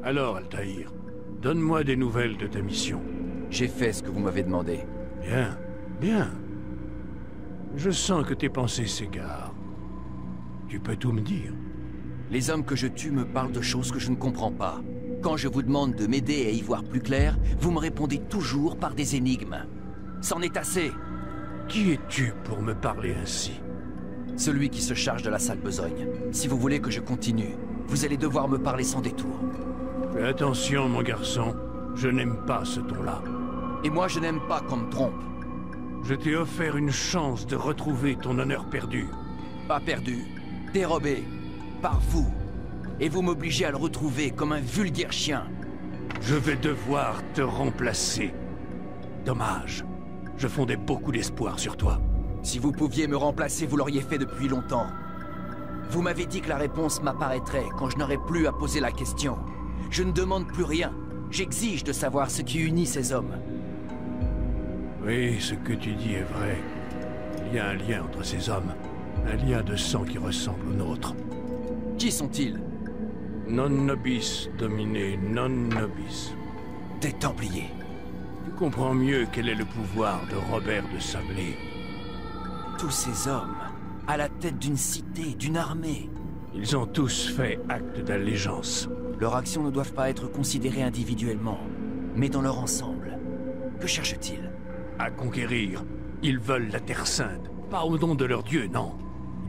Alors, Altaïr, donne-moi des nouvelles de ta mission. J'ai fait ce que vous m'avez demandé. Bien, bien. Je sens que tes pensées s'égarent. Tu peux tout me dire. Les hommes que je tue me parlent de choses que je ne comprends pas. Quand je vous demande de m'aider à y voir plus clair, vous me répondez toujours par des énigmes. C'en est assez. Qui es-tu pour me parler ainsi? Celui qui se charge de la sale besogne. Si vous voulez que je continue, vous allez devoir me parler sans détour. Fais attention, mon garçon. Je n'aime pas ce ton-là. Et moi, je n'aime pas qu'on me trompe. Je t'ai offert une chance de retrouver ton honneur perdu. Pas perdu. Dérobé. Par vous. Et vous m'obligez à le retrouver comme un vulgaire chien. Je vais devoir te remplacer. Dommage. Je fondais beaucoup d'espoir sur toi. Si vous pouviez me remplacer, vous l'auriez fait depuis longtemps. Vous m'avez dit que la réponse m'apparaîtrait quand je n'aurais plus à poser la question. Je ne demande plus rien. J'exige de savoir ce qui unit ces hommes. Oui, ce que tu dis est vrai. Il y a un lien entre ces hommes. Un lien de sang qui ressemble au nôtre. Qui sont-ils? Non nobis, dominé, non nobis. Des Templiers. Tu comprends mieux quel est le pouvoir de Robert de Sablé. Tous ces hommes, à la tête d'une cité, d'une armée. Ils ont tous fait acte d'allégeance. Leurs actions ne doivent pas être considérées individuellement, mais dans leur ensemble. Que cherchent-ils? À conquérir. Ils veulent la Terre Sainte. Pas au nom de leur dieu, non.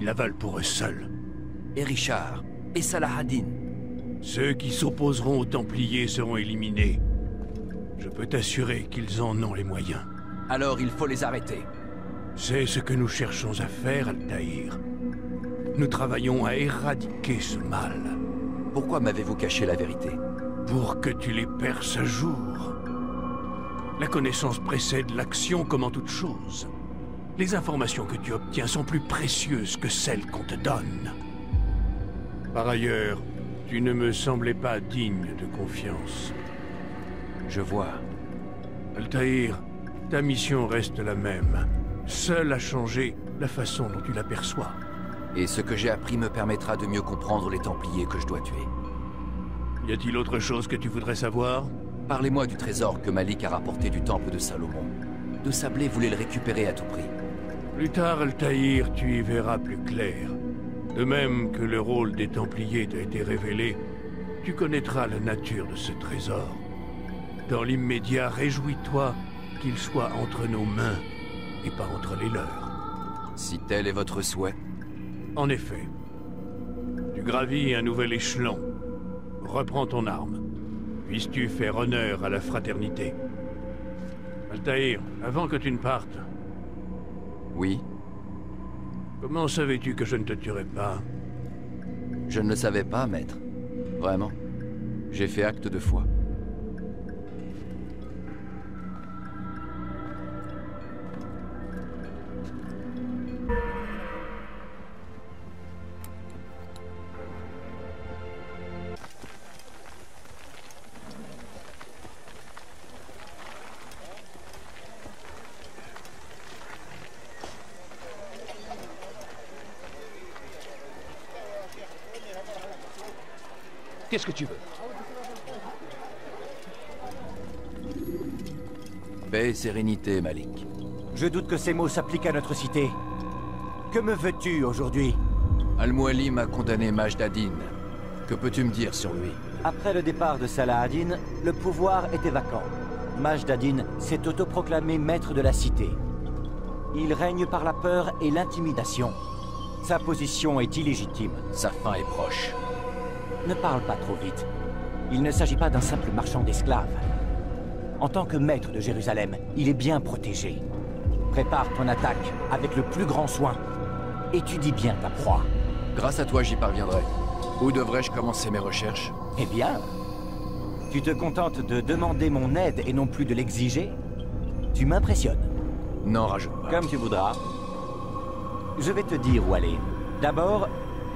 Ils la veulent pour eux seuls. Et Richard, et Salah-ad-Din. Ceux qui s'opposeront aux Templiers seront éliminés. Je peux t'assurer qu'ils en ont les moyens. Alors il faut les arrêter. C'est ce que nous cherchons à faire, Altaïr. Nous travaillons à éradiquer ce mal. Pourquoi m'avez-vous caché la vérité? Pour que tu les perces à jour. La connaissance précède l'action comme en toute chose. Les informations que tu obtiens sont plus précieuses que celles qu'on te donne. Par ailleurs, tu ne me semblais pas digne de confiance. Je vois. Altaïr, ta mission reste la même. Seule a changé la façon dont tu l'aperçois. Et ce que j'ai appris me permettra de mieux comprendre les Templiers que je dois tuer. Y a-t-il autre chose que tu voudrais savoir? Parlez-moi du trésor que Malik a rapporté du temple de Salomon. De Sablé voulait le récupérer à tout prix. Plus tard, Altaïr, tu y verras plus clair. De même que le rôle des Templiers t'a été révélé, tu connaîtras la nature de ce trésor. Dans l'immédiat, réjouis-toi qu'il soit entre nos mains et pas entre les leurs. Si tel est votre souhait. En effet. Tu gravis un nouvel échelon. Reprends ton arme. Puisses-tu faire honneur à la fraternité. Altaïr, avant que tu ne partes... Oui. Comment savais-tu que je ne te tuerais pas? Je ne le savais pas, maître. Vraiment. J'ai fait acte de foi. Qu'est-ce que tu veux? Paix et sérénité, Malik. Je doute que ces mots s'appliquent à notre cité. Que me veux-tu aujourd'hui? Al-Mualim a condamné Majd-ad-Din. Que peux-tu me dire sur lui? Après le départ de Salah-ad-Din, le pouvoir était vacant. Majd-ad-Din s'est autoproclamé maître de la cité. Il règne par la peur et l'intimidation. Sa position est illégitime. Sa fin est proche. Ne parle pas trop vite. Il ne s'agit pas d'un simple marchand d'esclaves. En tant que maître de Jérusalem, il est bien protégé. Prépare ton attaque avec le plus grand soin. Étudie bien ta proie. Grâce à toi, j'y parviendrai. Où devrais-je commencer mes recherches? Eh bien, tu te contentes de demander mon aide et non plus de l'exiger? Tu m'impressionnes. N'en rajoute pas. Comme tu voudras. Je vais te dire où aller. D'abord,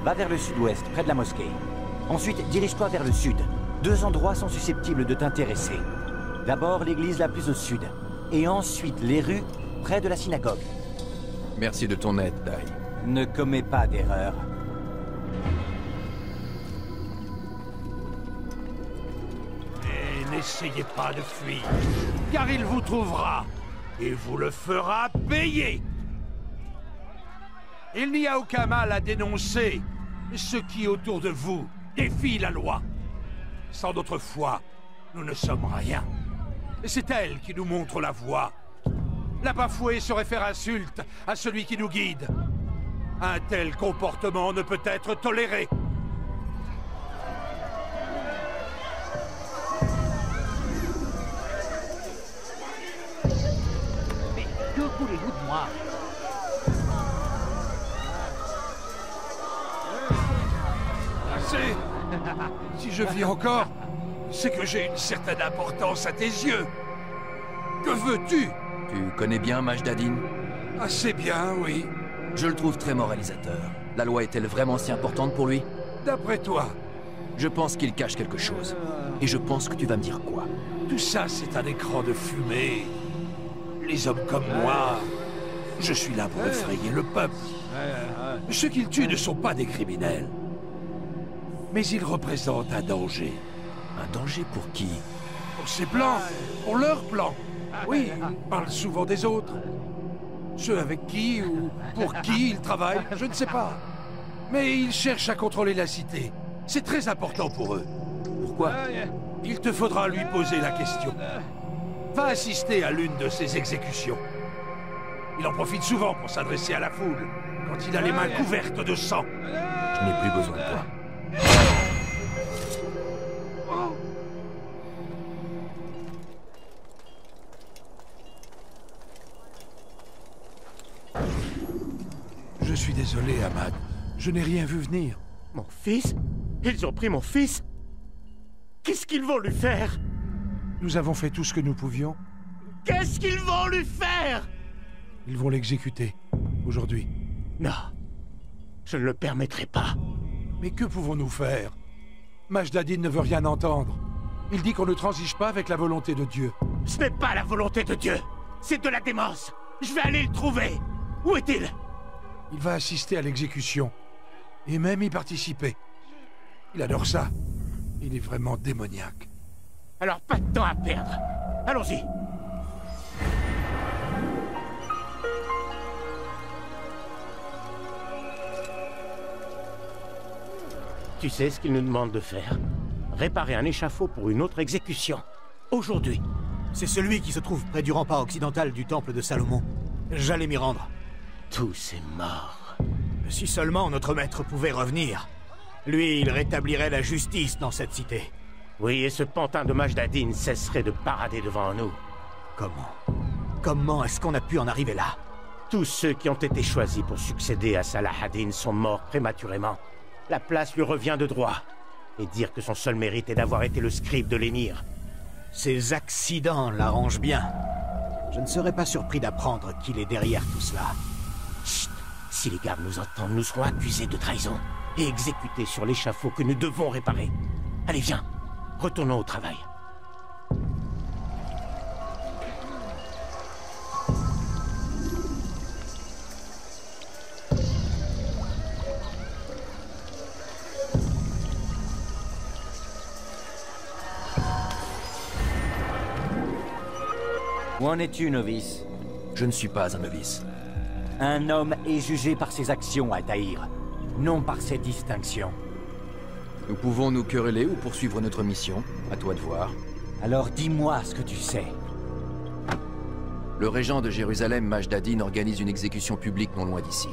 va vers le sud-ouest, près de la mosquée. Ensuite, dirige-toi vers le sud. Deux endroits sont susceptibles de t'intéresser. D'abord, l'église la plus au sud. Et ensuite, les rues près de la synagogue. Merci de ton aide, Dai. Ne commets pas d'erreur. N'essayez pas de fuir, car il vous trouvera, et vous le fera payer. Il n'y a aucun mal à dénoncer ce qui, autour de vous, défie la loi. Sans notre foi, nous ne sommes rien. Et c'est elle qui nous montre la voie. La bafouer serait faire insulte à celui qui nous guide. Un tel comportement ne peut être toléré. Mais que voulez-vous de moi? Assez. Si je vis encore, c'est que j'ai une certaine importance à tes yeux. Que veux-tu? Tu connais bien Majdadin? Assez bien, oui. Je le trouve très moralisateur. La loi est-elle vraiment si importante pour lui? D'après toi, Je pense qu'il cache quelque chose. Et je pense que tu vas me dire quoi. tout ça, c'est un écran de fumée. Les hommes comme moi, je suis là pour effrayer le peuple. Ceux qu'il tue ne sont pas des criminels. Mais ils représentent un danger. Un danger pour qui? Pour ses plans, pour leurs plans. Oui, ils parlent souvent des autres. Ceux avec qui ou pour qui ils travaillent, je ne sais pas. Mais ils cherchent à contrôler la cité. C'est très important pour eux. Pourquoi? Il te faudra lui poser la question. Va assister à l'une de ces exécutions. Il en profite souvent pour s'adresser à la foule, quand il a les mains couvertes de sang. Je n'ai plus besoin de toi. Je suis désolé, Ahmad. Je n'ai rien vu venir. Mon fils? Ils ont pris mon fils? Qu'est-ce qu'ils vont lui faire? Nous avons fait tout ce que nous pouvions. Qu'est-ce qu'ils vont lui faire? Ils vont l'exécuter. Aujourd'hui. Non. Je ne le permettrai pas. Mais que pouvons-nous faire? Majdadin ne veut rien entendre. Il dit qu'on ne transige pas avec la volonté de Dieu. Ce n'est pas la volonté de Dieu. C'est de la démence. Je vais aller le trouver. Où est-il? Il va assister à l'exécution. Et même y participer. Il adore ça. Il est vraiment démoniaque. Alors pas de temps à perdre. Allons-y. Tu sais ce qu'il nous demande de faire? Réparer un échafaud pour une autre exécution. Aujourd'hui. C'est celui qui se trouve près du rempart occidental du temple de Salomon. J'allais m'y rendre. Tous est mort. Si seulement notre maître pouvait revenir. Lui, il rétablirait la justice dans cette cité. Oui, et ce pantin de Majdadin cesserait de parader devant nous. Comment est-ce qu'on a pu en arriver là? Tous ceux qui ont été choisis pour succéder à Salah ad-Din sont morts prématurément. La place lui revient de droit. Et dire que son seul mérite est d'avoir été le scribe de l'émir. Ces accidents l'arrangent bien. Je ne serais pas surpris d'apprendre qu'il est derrière tout cela. Chut! Si les gardes nous entendent, nous serons accusés de trahison et exécutés sur l'échafaud que nous devons réparer. Allez, viens, retournons au travail. Où en es-tu, novice? Je ne suis pas un novice. Un homme est jugé par ses actions, Altaïr, non par ses distinctions. Nous pouvons nous quereller ou poursuivre notre mission. À toi de voir. Alors dis-moi ce que tu sais. Le régent de Jérusalem, Majdadin, organise une exécution publique non loin d'ici.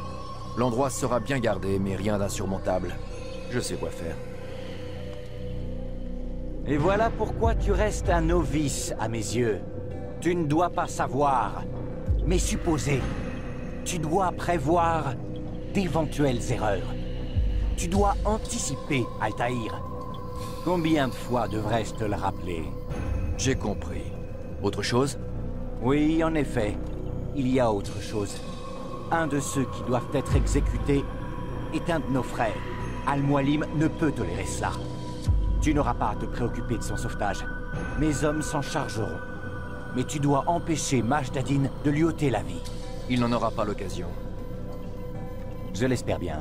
L'endroit sera bien gardé, mais rien d'insurmontable. Je sais quoi faire. Et voilà pourquoi tu restes un novice à mes yeux. Tu ne dois pas savoir, mais supposer. Tu dois prévoir d'éventuelles erreurs. Tu dois anticiper, Altaïr. Combien de fois devrais-je te le rappeler? J'ai compris. Autre chose? Oui, en effet. Il y a autre chose. Un de ceux qui doivent être exécutés est un de nos frères. Al-Mualim ne peut tolérer cela. Tu n'auras pas à te préoccuper de son sauvetage. Mes hommes s'en chargeront. Mais tu dois empêcher Majdadin de lui ôter la vie. Il n'en aura pas l'occasion. Je l'espère bien.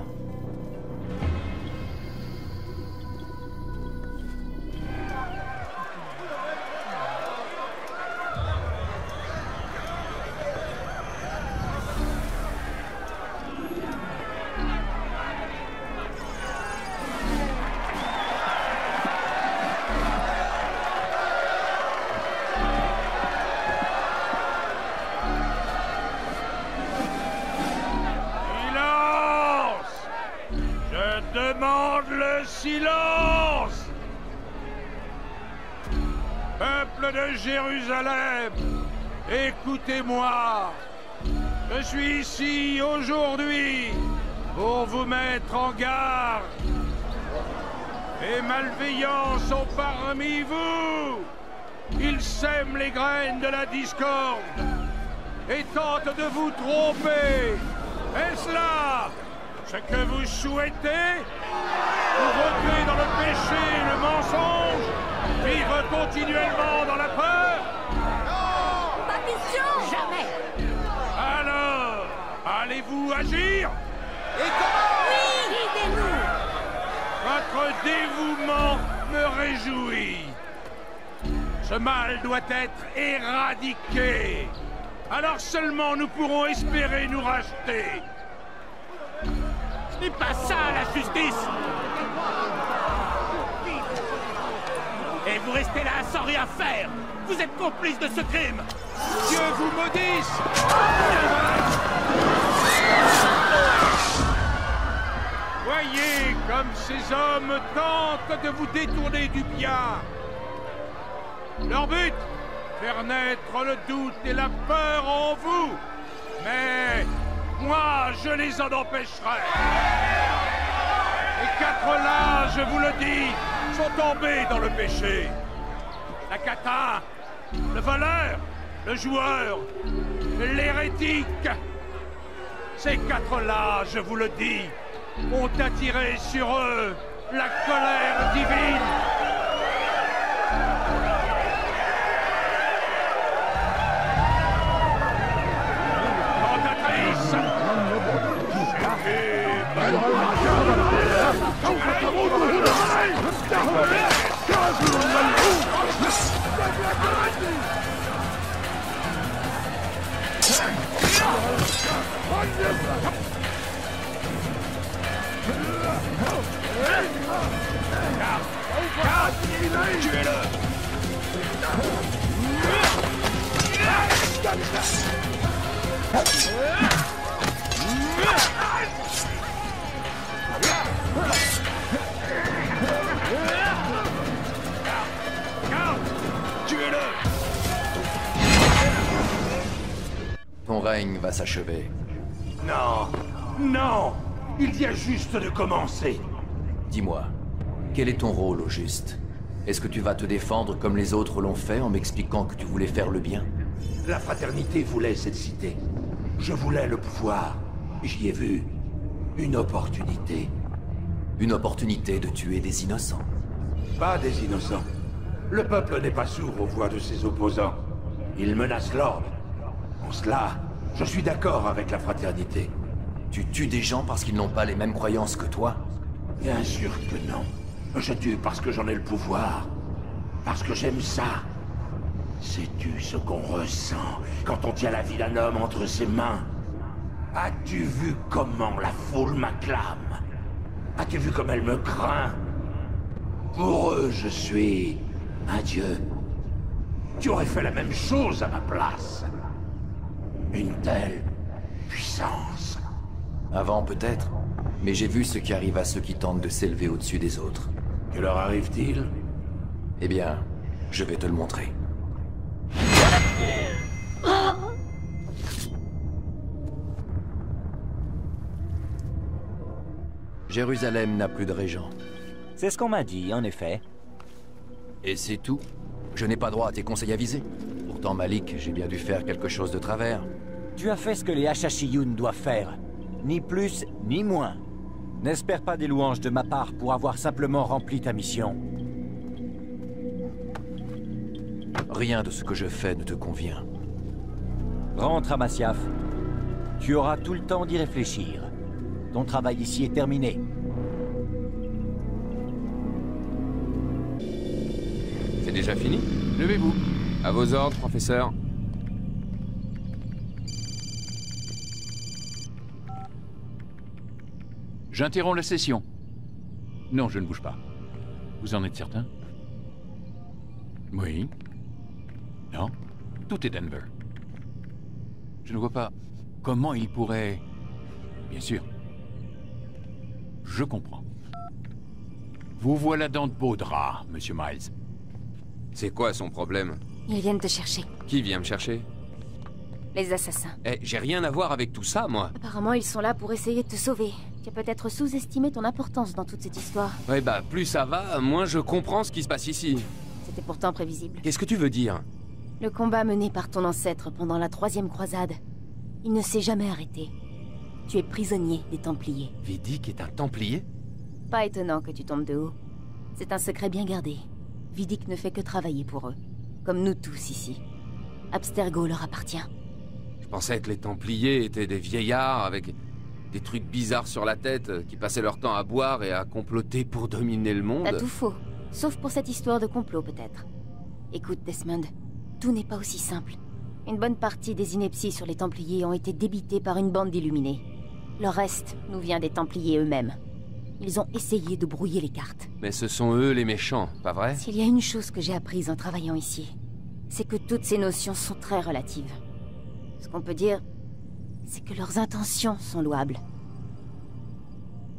silence! Peuple de Jérusalem, écoutez-moi. Je suis ici aujourd'hui pour vous mettre en garde. Les malveillants sont parmi vous. Ils sèment les graines de la discorde et tentent de vous tromper. Est-ce là ce que vous souhaitez? Vous rentrer dans le péché et le mensonge? Vivre continuellement dans la peur? Non! Pas question! Jamais! Alors, allez-vous agir? Et comment? Oui! Aidez-nous! Votre dévouement me réjouit. Ce mal doit être éradiqué. Alors seulement nous pourrons espérer nous racheter. Ce n'est pas ça, la justice! Et vous restez là sans rien faire! Vous êtes complice de ce crime! Dieu vous maudisse! Voyez comme ces hommes tentent de vous détourner du bien. Leur but, faire naître le doute et la peur en vous. Mais moi, je les en empêcherai. Les quatre là, je vous le dis, sont tombés dans le péché. La catin, le voleur, le joueur, l'hérétique. Ces quatre-là, je vous le dis, ont attiré sur eux la colère divine. Cantatrice! Ton règne va s'achever. Non, non! Il vient juste de commencer. Dis-moi, quel est ton rôle au juste? Est-ce que tu vas te défendre comme les autres l'ont fait en m'expliquant que tu voulais faire le bien? La fraternité voulait cette cité. Je voulais le pouvoir. J'y ai vu une opportunité. Une opportunité de tuer des innocents. Pas des innocents. Le peuple n'est pas sourd aux voix de ses opposants. Il menace l'ordre. En cela, je suis d'accord avec la fraternité. Tu tues des gens parce qu'ils n'ont pas les mêmes croyances que toi? Bien sûr que non. Je tue parce que j'en ai le pouvoir. Parce que j'aime ça. Sais-tu ce qu'on ressent quand on tient la vie d'un homme entre ses mains? As-tu vu comment la foule m'acclame? As-tu vu comme elle me craint? Pour eux, je suis un dieu. Tu aurais fait la même chose à ma place. Une telle puissance. Avant peut-être, mais j'ai vu ce qui arrive à ceux qui tentent de s'élever au-dessus des autres. Que leur arrive-t-il? Eh bien, je vais te le montrer. Jérusalem n'a plus de régent. C'est ce qu'on m'a dit, en effet. Et c'est tout. Je n'ai pas droit à tes conseils avisés. Pourtant, Malik, j'ai bien dû faire quelque chose de travers. Tu as fait ce que les Hachashiyun doivent faire. Ni plus, ni moins. N'espère pas des louanges de ma part pour avoir simplement rempli ta mission. Rien de ce que je fais ne te convient. Rentre à Masyaf. Tu auras tout le temps d'y réfléchir. Ton travail ici est terminé. C'est déjà fini? Levez-vous. À vos ordres, professeur. J'interromps la session. Non, je ne bouge pas. Vous en êtes certain? Oui. Non? Tout est Denver. Je ne vois pas comment il pourrait... Bien sûr. Je comprends. Vous voilà dans de beaux draps, Monsieur Miles. C'est quoi son problème? Ils viennent te chercher. Qui vient me chercher? Les assassins. Eh, j'ai rien à voir avec tout ça, moi. Apparemment, ils sont là pour essayer de te sauver. Tu as peut-être sous-estimé ton importance dans toute cette histoire. Ouais, bah, plus ça va, moins je comprends ce qui se passe ici. C'était pourtant prévisible. Qu'est-ce que tu veux dire? Le combat mené par ton ancêtre pendant la 3e croisade, il ne s'est jamais arrêté. Tu es prisonnier des Templiers. Vidic est un Templier? Pas étonnant que tu tombes de haut. C'est un secret bien gardé. Vidic ne fait que travailler pour eux. Comme nous tous ici. Abstergo leur appartient. Je pensais que les Templiers étaient des vieillards avec des trucs bizarres sur la tête, qui passaient leur temps à boire et à comploter pour dominer le monde. T'as tout faux. Sauf pour cette histoire de complot, peut-être. Écoute, Desmond, tout n'est pas aussi simple. Une bonne partie des inepties sur les Templiers ont été débitées par une bande d'illuminés. Le reste nous vient des Templiers eux-mêmes. Ils ont essayé de brouiller les cartes. Mais ce sont eux les méchants, pas vrai? S'il y a une chose que j'ai apprise en travaillant ici, c'est que toutes ces notions sont très relatives. Ce qu'on peut dire, c'est que leurs intentions sont louables.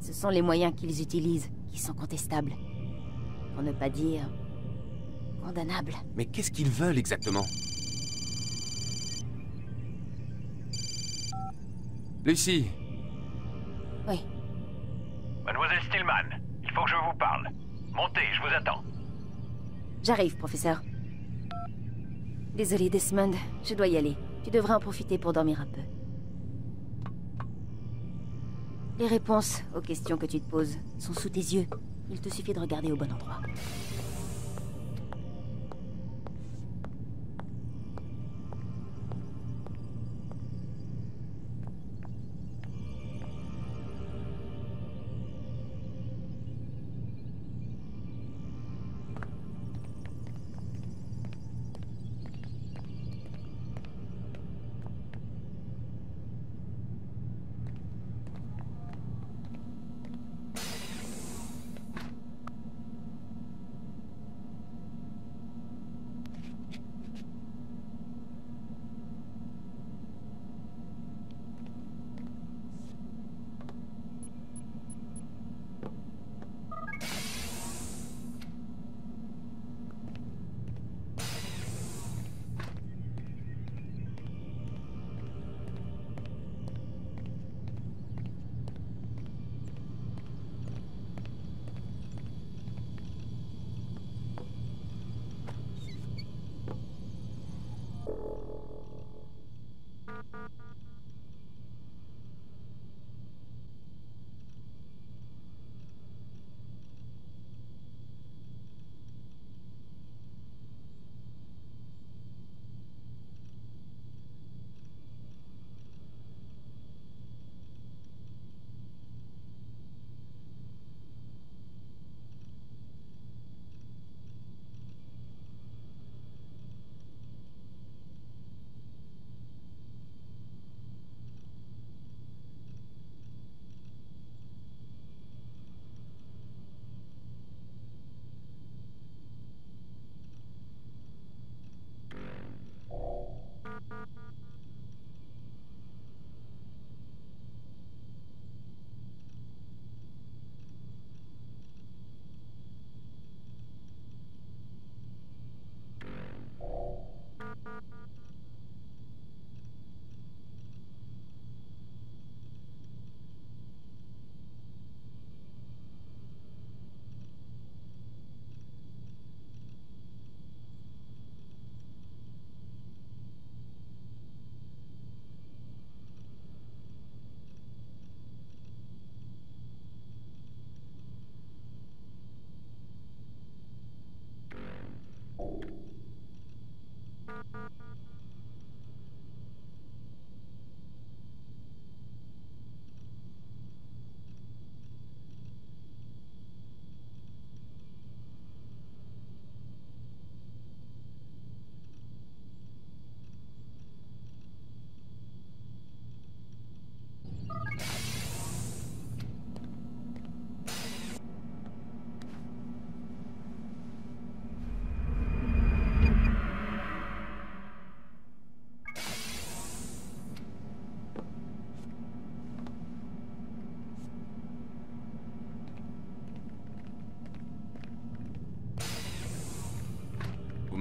Ce sont les moyens qu'ils utilisent qui sont contestables. Pour ne pas dire... condamnables. Mais qu'est-ce qu'ils veulent exactement? Lucie. Oui. Mademoiselle Stillman, il faut que je vous parle. Montez, je vous attends. J'arrive, professeur. Désolé, Desmond, je dois y aller. Tu devrais en profiter pour dormir un peu. Les réponses aux questions que tu te poses sont sous tes yeux. Il te suffit de regarder au bon endroit.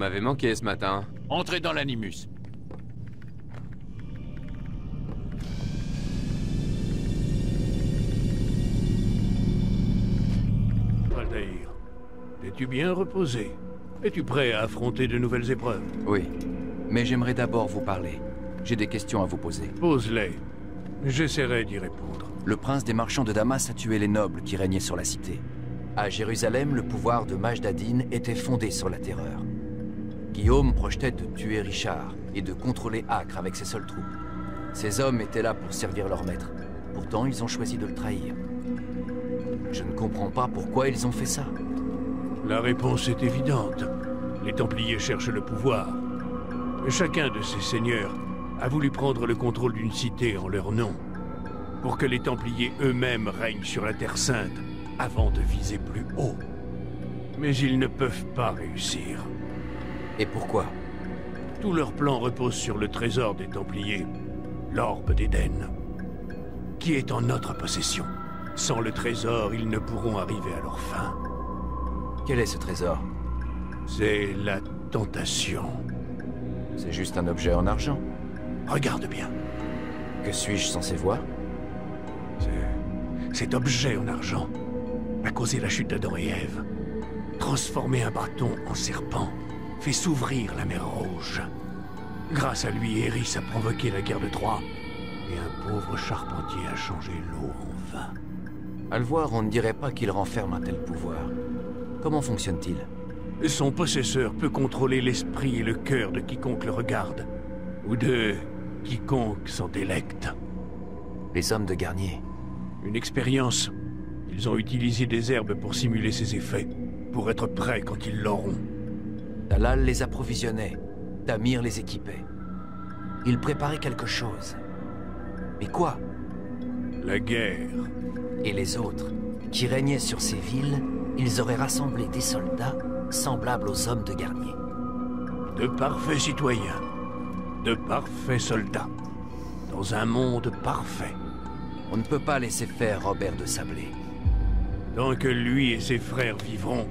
m'avez manqué ce matin. Entrez dans l'animus. Altaïr, es-tu bien reposé? Es-tu prêt à affronter de nouvelles épreuves? Oui, mais j'aimerais d'abord vous parler. J'ai des questions à vous poser. Pose-les. J'essaierai d'y répondre. Le prince des marchands de Damas a tué les nobles qui régnaient sur la cité. À Jérusalem, le pouvoir de Majd ad-Din était fondé sur la terreur. Guillaume projetait de tuer Richard et de contrôler Acre avec ses seules troupes. Ces hommes étaient là pour servir leur maître. Pourtant, ils ont choisi de le trahir. Je ne comprends pas pourquoi ils ont fait ça. La réponse est évidente. Les Templiers cherchent le pouvoir. Chacun de ces seigneurs a voulu prendre le contrôle d'une cité en leur nom, pour que les Templiers eux-mêmes règnent sur la Terre Sainte, avant de viser plus haut. Mais ils ne peuvent pas réussir. Et pourquoi? Tout leur plan repose sur le trésor des Templiers, l'Orbe d'Éden, qui est en notre possession. Sans le trésor, ils ne pourront arriver à leur fin. Quel est ce trésor? C'est la tentation. C'est juste un objet en argent. Regarde bien. Que suis-je censé voir? Cet objet en argent a causé la chute d'Adam et Ève, transformé un bâton en serpent, fait s'ouvrir la mer Rouge. Grâce à lui, Eris a provoqué la guerre de Troie, et un pauvre charpentier a changé l'eau en vin. À le voir, on ne dirait pas qu'il renferme un tel pouvoir. Comment fonctionne-t-il? Son possesseur peut contrôler l'esprit et le cœur de quiconque le regarde, ou de quiconque s'en délecte. Les hommes de Garnier. Une expérience. Ils ont utilisé des herbes pour simuler ses effets, pour être prêts quand ils l'auront. Talal les approvisionnait, Tamir les équipait. Ils préparaient quelque chose. Mais quoi? La guerre. Et les autres, qui régnaient sur ces villes, ils auraient rassemblé des soldats semblables aux hommes de Garnier. De parfaits citoyens, de parfaits soldats, dans un monde parfait. On ne peut pas laisser faire Robert de Sablé. Tant que lui et ses frères vivront,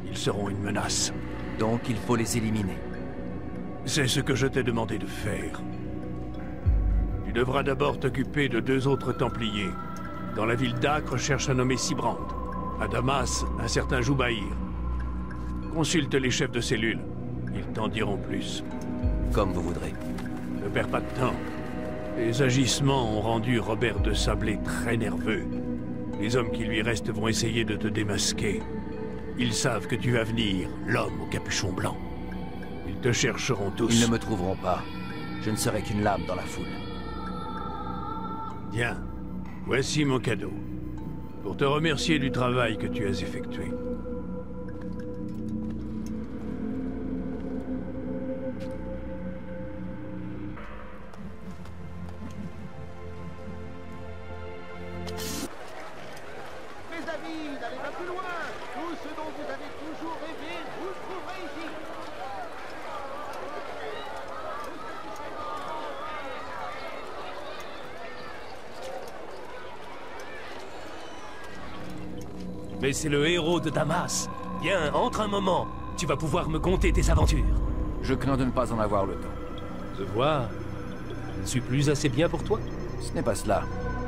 ils seront une menace. Donc il faut les éliminer. C'est ce que je t'ai demandé de faire. Tu devras d'abord t'occuper de 2 autres Templiers. Dans la ville d'Acre, cherche un nommé Sibrand. À Damas, un certain Joubaïr. Consulte les chefs de cellule. Ils t'en diront plus. Comme vous voudrez. Ne perds pas de temps. Les agissements ont rendu Robert de Sablé très nerveux. Les hommes qui lui restent vont essayer de te démasquer. Ils savent que tu vas venir, l'homme au capuchon blanc. Ils te chercheront tous. Ils ne me trouveront pas. Je ne serai qu'une lame dans la foule. Bien. Voici mon cadeau. Pour te remercier du travail que tu as effectué. Mes amis, n'allez pas plus loin. Tout ce dont vous avez toujours rêvé, vous le trouverez ici. Mais c'est le héros de Damas. Viens, entre un moment. Tu vas pouvoir me conter tes aventures. Je crains de ne pas en avoir le temps. Je vois. Je ne suis plus assez bien pour toi? Ce n'est pas cela.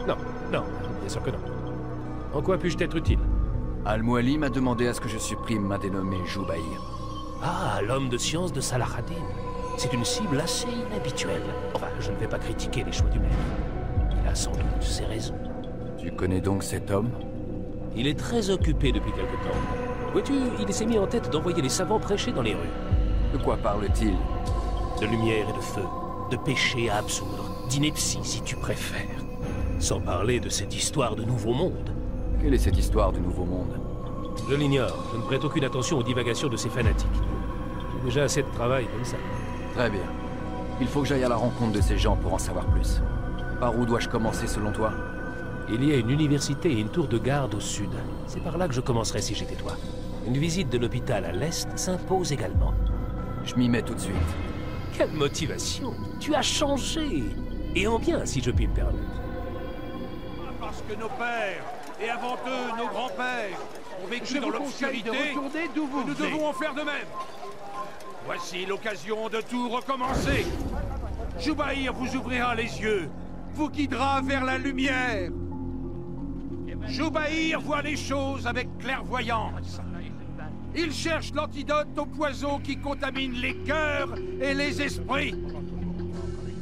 Non, non, bien sûr que non. En quoi puis-je t'être utile? Al-Mouali m'a demandé à ce que je supprime ma dénommée Joubaïr. Ah, l'homme de science de Salah ad-Din. C'est une cible assez inhabituelle. Enfin, je ne vais pas critiquer les choix du maître. Il a sans doute ses raisons. Tu connais donc cet homme? Il est très occupé depuis quelque temps. Vois-tu, il s'est mis en tête d'envoyer les savants prêcher dans les rues. De quoi parle-t-il? De lumière et de feu, de péché à absoudre, d'ineptie si tu préfères. Sans parler de cette histoire de nouveau monde. Quelle est cette histoire du nouveau monde? Je l'ignore, je ne prête aucune attention aux divagations de ces fanatiques. J'ai déjà assez de travail comme ça. Très bien. Il faut que j'aille à la rencontre de ces gens pour en savoir plus. Par où dois-je commencer selon toi? Il y a une université et une tour de garde au sud. C'est par là que je commencerai si j'étais toi. Une visite de l'hôpital à l'est s'impose également. Je m'y mets tout de suite. Quelle motivation! Tu as changé! Et en bien, si je puis me permettre. Parce que nos pères, et avant eux nos grands-pères, ont vécu dans l'obscurité, nous devons en faire de même. Voici l'occasion de tout recommencer. Jubaïr vous ouvrira les yeux, vous guidera vers la lumière. Jubaïr voit les choses avec clairvoyance. Il cherche l'antidote au poison qui contamine les cœurs et les esprits.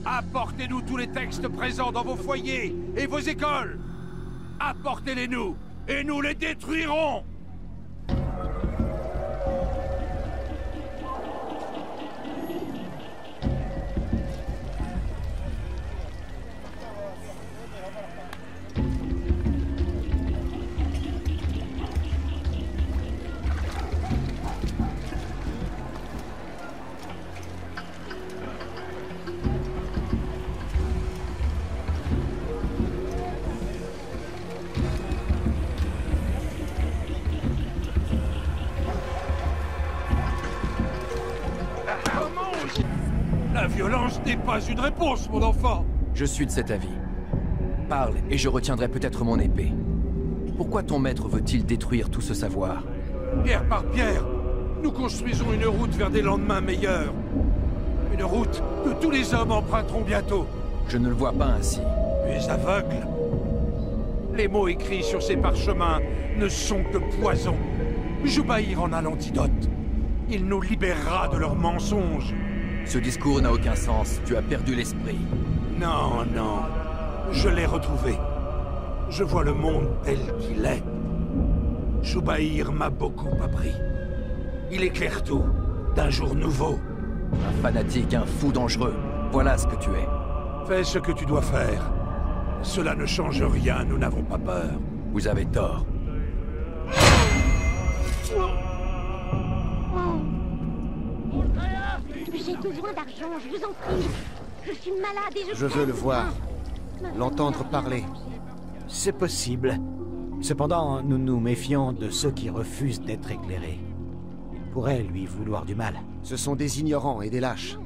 Apportez-nous tous les textes présents dans vos foyers et vos écoles. Apportez-les-nous et nous les détruirons. La violence n'est pas une réponse, mon enfant. Je suis de cet avis. Parle, et je retiendrai peut-être mon épée. Pourquoi ton maître veut-il détruire tout ce savoir? Pierre par pierre, nous construisons une route vers des lendemains meilleurs. Une route que tous les hommes emprunteront bientôt. Je ne le vois pas ainsi. Tu es aveugle. Les mots écrits sur ces parchemins ne sont que poison. Jubaïr en a l'antidote. Il nous libérera de leurs mensonges. Ce discours n'a aucun sens. Tu as perdu l'esprit. Non, non. Je l'ai retrouvé. Je vois le monde tel qu'il est. Jubaïr m'a beaucoup appris. Il éclaire tout, d'un jour nouveau. Un fanatique, un fou dangereux. Voilà ce que tu es. Fais ce que tu dois faire. Cela ne change rien, nous n'avons pas peur. Vous avez tort. J'ai besoin d'argent, je vous en prie. Je suis malade et Je veux le voir. L'entendre parler. C'est possible. Cependant, nous nous méfions de ceux qui refusent d'être éclairés. Ils pourraient lui vouloir du mal. Ce sont des ignorants et des lâches.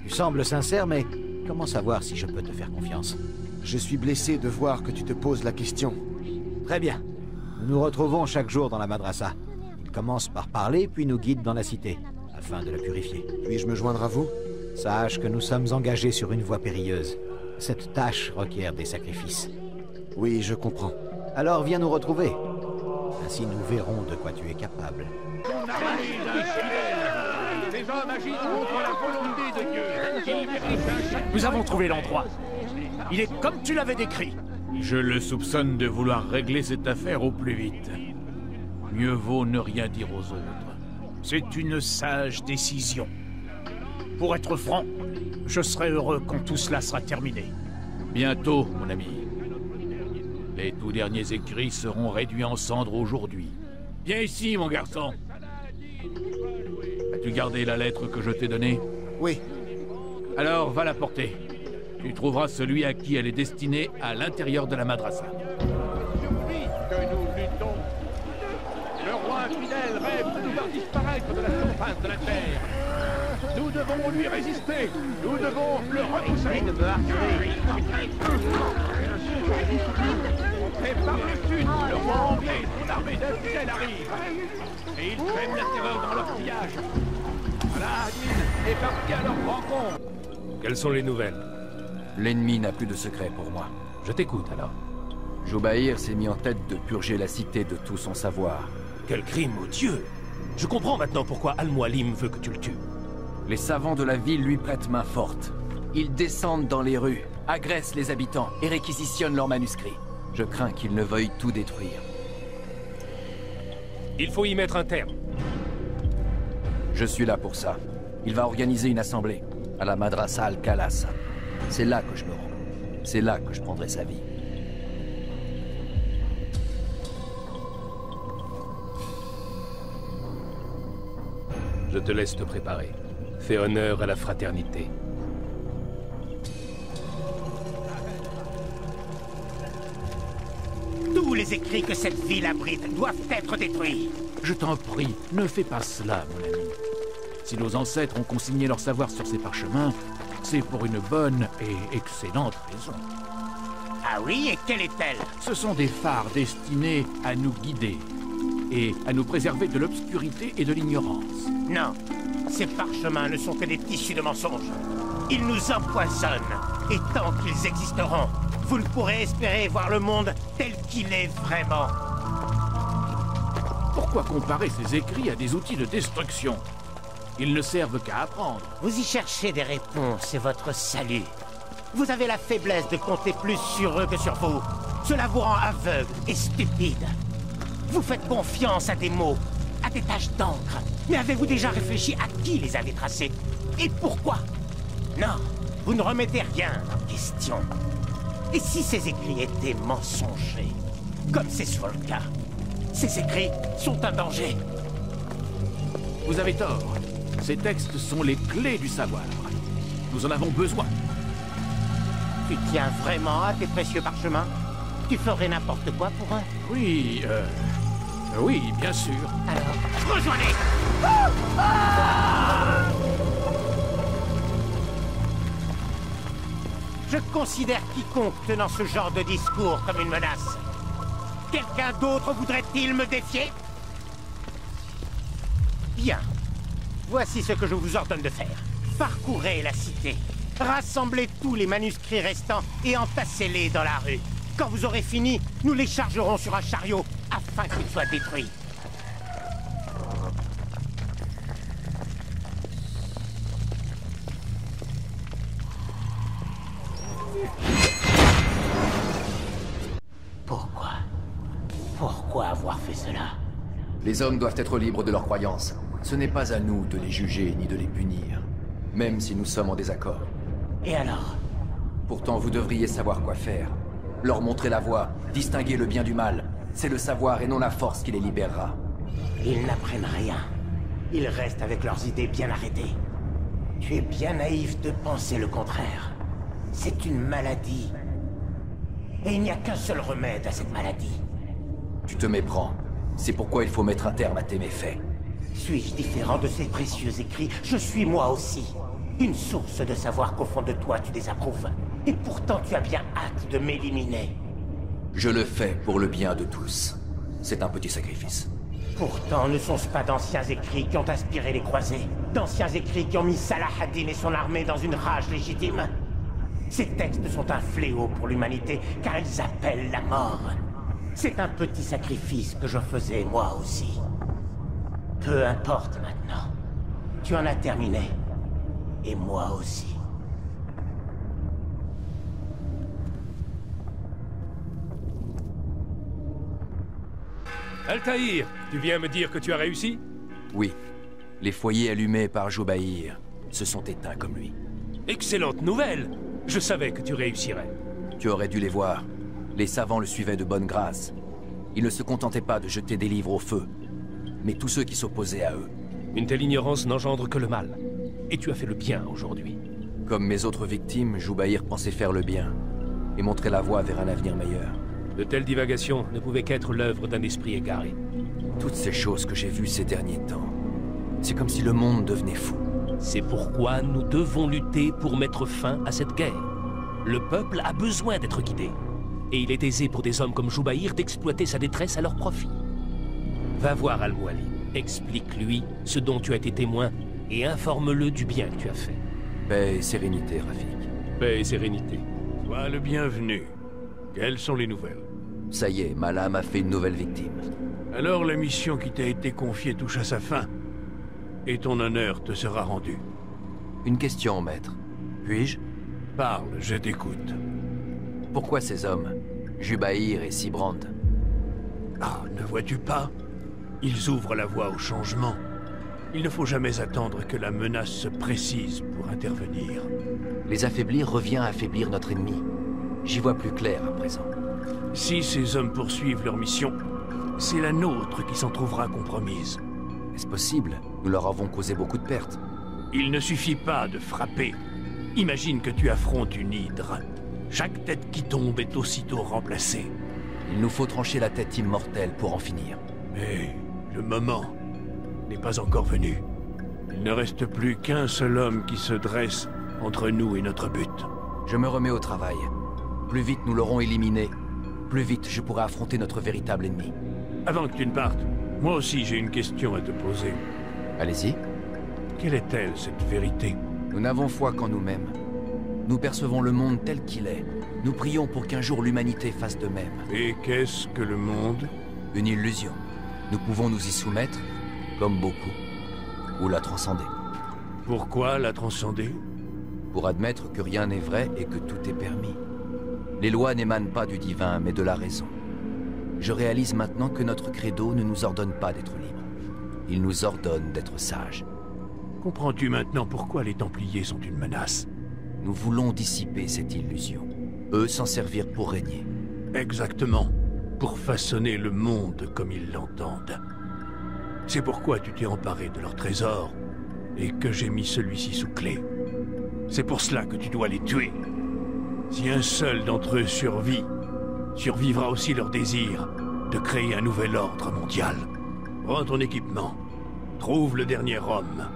Tu sembles sincère, mais comment savoir si je peux te faire confiance? Je suis blessé de voir que tu te poses la question. Très bien. Nous nous retrouvons chaque jour dans la madrasa. Il commence par parler, puis nous guide dans la cité, afin de la purifier. Puis-je me joindre à vous? Sache que nous sommes engagés sur une voie périlleuse. Cette tâche requiert des sacrifices. Oui, je comprends. Alors viens nous retrouver. Ainsi nous verrons de quoi tu es capable. Les hommes agissent contre la volonté de Dieu. Nous avons trouvé l'endroit. Il est comme tu l'avais décrit. Je le soupçonne de vouloir régler cette affaire au plus vite. Mieux vaut ne rien dire aux autres. C'est une sage décision. Pour être franc, je serai heureux quand tout cela sera terminé. Bientôt, mon ami. Les tout derniers écrits seront réduits en cendres aujourd'hui. Viens ici, mon garçon. As-tu gardé la lettre que je t'ai donnée? Oui. Alors, va la porter. Tu trouveras celui à qui elle est destinée à l'intérieur de la madrasa. Que nous luttons. Le roi fidèle rêve de nous voir disparaître de la surface de la terre. Nous devons lui résister. Nous devons le repousser. Et par le sud, le roi anglais, son armée d'infidèles arrive. Et ils prennent la terreur dans leur pillage. Saladin est parti à leur rencontre. Quelles sont les nouvelles? L'ennemi n'a plus de secret pour moi. Je t'écoute alors. Jubaïr s'est mis en tête de purger la cité de tout son savoir. Quel crime odieux! Je comprends maintenant pourquoi Al-Mualim veut que tu le tues. Les savants de la ville lui prêtent main forte. Ils descendent dans les rues, agressent les habitants et réquisitionnent leurs manuscrits. Je crains qu'ils ne veuillent tout détruire. Il faut y mettre un terme. Je suis là pour ça. Il va organiser une assemblée à la Madrasa Al-Khalas. C'est là que je me rends. C'est là que je prendrai sa vie. Je te laisse te préparer. Fais honneur à la fraternité. Tous les écrits que cette ville abrite doivent être détruits. Je t'en prie, ne fais pas cela, mon ami. Si nos ancêtres ont consigné leur savoir sur ces parchemins, c'est pour une bonne et excellente raison. Ah oui, et quelle est-elle? Ce sont des phares destinés à nous guider et à nous préserver de l'obscurité et de l'ignorance. Non, Ces parchemins ne sont que des tissus de mensonges. Ils nous empoisonnent. Et tant qu'ils existeront, vous ne pourrez espérer voir le monde tel qu'il est vraiment. Pourquoi comparer ces écrits à des outils de destruction? Ils ne servent qu'à apprendre. Vous y cherchez des réponses et votre salut. Vous avez la faiblesse de compter plus sur eux que sur vous. Cela vous rend aveugle et stupide. Vous faites confiance à des mots, à des taches d'encre. Mais avez-vous déjà réfléchi à qui les avait tracés? Et pourquoi? Non, vous ne remettez rien en question. Et si ces écrits étaient mensongers, comme c'est souvent le cas, ces écrits sont un danger. Vous avez tort. Ces textes sont les clés du savoir. Nous en avons besoin. Tu tiens vraiment à tes précieux parchemins? Tu ferais n'importe quoi pour eux? Oui, oui, bien sûr. Alors, rejoignez! Je considère quiconque tenant ce genre de discours comme une menace. Quelqu'un d'autre voudrait-il me défier? Bien. Voici ce que je vous ordonne de faire. Parcourez la cité. Rassemblez tous les manuscrits restants et entassez-les dans la rue. Quand vous aurez fini, nous les chargerons sur un chariot afin qu'ils soient détruits. Pourquoi avoir fait cela? Les hommes doivent être libres de leurs croyances. Ce n'est pas à nous de les juger ni de les punir, même si nous sommes en désaccord. Et alors? Pourtant, vous devriez savoir quoi faire. Leur montrer la voie, distinguer le bien du mal. C'est le savoir et non la force qui les libérera. Ils n'apprennent rien. Ils restent avec leurs idées bien arrêtées. Tu es bien naïf de penser le contraire. C'est une maladie. Et il n'y a qu'un seul remède à cette maladie. Tu te méprends. C'est pourquoi il faut mettre un terme à tes méfaits. Suis-je différent de ces précieux écrits? Je suis moi aussi. Une source de savoir qu'au fond de toi tu désapprouves. Et pourtant tu as bien hâte de m'éliminer. Je le fais pour le bien de tous. C'est un petit sacrifice. Pourtant, ne sont-ce pas d'anciens écrits qui ont inspiré les croisés? D'anciens écrits qui ont mis Salah ad-Din et son armée dans une rage légitime? Ces textes sont un fléau pour l'humanité, car ils appellent la mort. C'est un petit sacrifice que je faisais moi aussi. Peu importe maintenant. Tu en as terminé. Et moi aussi. Altaïr, tu viens me dire que tu as réussi? Oui. Les foyers allumés par Joubaïr se sont éteints comme lui. Excellente nouvelle! Je savais que tu réussirais. Tu aurais dû les voir. Les savants le suivaient de bonne grâce. Ils ne se contentaient pas de jeter des livres au feu, mais tous ceux qui s'opposaient à eux. Une telle ignorance n'engendre que le mal. Et tu as fait le bien aujourd'hui. Comme mes autres victimes, Joubaïr pensait faire le bien et montrer la voie vers un avenir meilleur. De telles divagations ne pouvaient qu'être l'œuvre d'un esprit égaré. Toutes ces choses que j'ai vues ces derniers temps, c'est comme si le monde devenait fou. C'est pourquoi nous devons lutter pour mettre fin à cette guerre. Le peuple a besoin d'être guidé. Et il est aisé pour des hommes comme Joubaïr d'exploiter sa détresse à leur profit. Va voir Al-Mualim, explique-lui ce dont tu as été témoin et informe-le du bien que tu as fait. Paix et sérénité, Rafik. Paix et sérénité. Sois le bienvenu. Quelles sont les nouvelles? Ça y est, Malam a fait une nouvelle victime. Alors la mission qui t'a été confiée touche à sa fin. Et ton honneur te sera rendu. Une question, maître. Puis-je? Parle, je t'écoute. Pourquoi ces hommes, Joubaïr et Sibrand? Ah, ne vois-tu pas? Ils ouvrent la voie au changement. Il ne faut jamais attendre que la menace se précise pour intervenir. Les affaiblir revient à affaiblir notre ennemi. J'y vois plus clair à présent. Si ces hommes poursuivent leur mission, c'est la nôtre qui s'en trouvera compromise. Est-ce possible? Nous leur avons causé beaucoup de pertes. Il ne suffit pas de frapper. Imagine que tu affrontes une hydre. Chaque tête qui tombe est aussitôt remplacée. Il nous faut trancher la tête immortelle pour en finir. Mais le moment n'est pas encore venu. Il ne reste plus qu'un seul homme qui se dresse entre nous et notre but. Je me remets au travail. Plus vite nous l'aurons éliminé, plus vite je pourrai affronter notre véritable ennemi. Avant que tu ne partes, moi aussi j'ai une question à te poser. Allez-y. Quelle est-elle, cette vérité? Nous n'avons foi qu'en nous-mêmes. Nous percevons le monde tel qu'il est. Nous prions pour qu'un jour l'humanité fasse de même. Et qu'est-ce que le monde? Une illusion. Nous pouvons nous y soumettre, comme beaucoup, ou la transcender. Pourquoi la transcender? Pour admettre que rien n'est vrai et que tout est permis. Les lois n'émanent pas du divin, mais de la raison. Je réalise maintenant que notre credo ne nous ordonne pas d'être libres. Il nous ordonne d'être sages. Comprends-tu maintenant pourquoi les Templiers sont une menace? Nous voulons dissiper cette illusion. Eux s'en servir pour régner. Exactement. Pour façonner le monde comme ils l'entendent. C'est pourquoi tu t'es emparé de leur trésor et que j'ai mis celui-ci sous clé. C'est pour cela que tu dois les tuer. Si un seul d'entre eux survit, survivra aussi leur désir de créer un nouvel ordre mondial. Prends ton équipement. Trouve le dernier homme.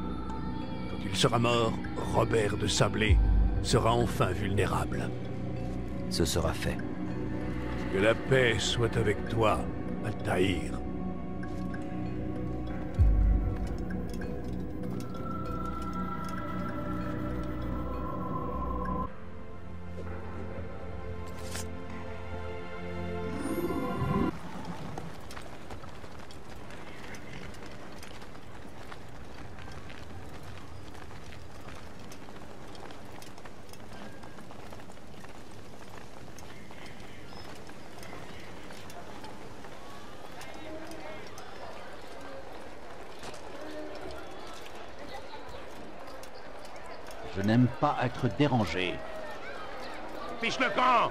Quand il sera mort, Robert de Sablé sera enfin vulnérable. Ce sera fait. Que la paix soit avec toi, Altaïr. Je n'aime pas être dérangé. Fiche le camp!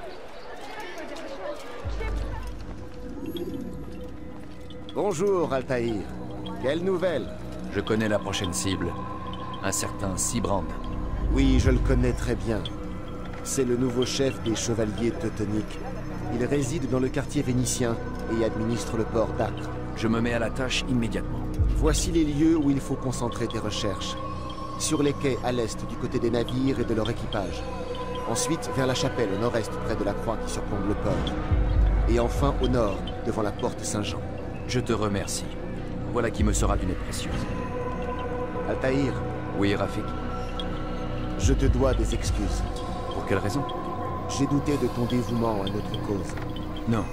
Bonjour, Altaïr. Quelle nouvelle? Je connais la prochaine cible. Un certain Sibrand. Oui, je le connais très bien. C'est le nouveau chef des chevaliers teutoniques. Il réside dans le quartier vénitien et administre le port d'Acre. Je me mets à la tâche immédiatement. Voici les lieux où il faut concentrer tes recherches. Sur les quais à l'est du côté des navires et de leur équipage. Ensuite, vers la chapelle au nord-est près de la croix qui surplombe le port. Et enfin au nord, devant la porte Saint-Jean. Je te remercie. Voilà qui me sera d'une aide précieuse. Altaïr. Oui, Rafik. Je te dois des excuses. Pour quelle raison? J'ai douté de ton dévouement à notre cause. Non,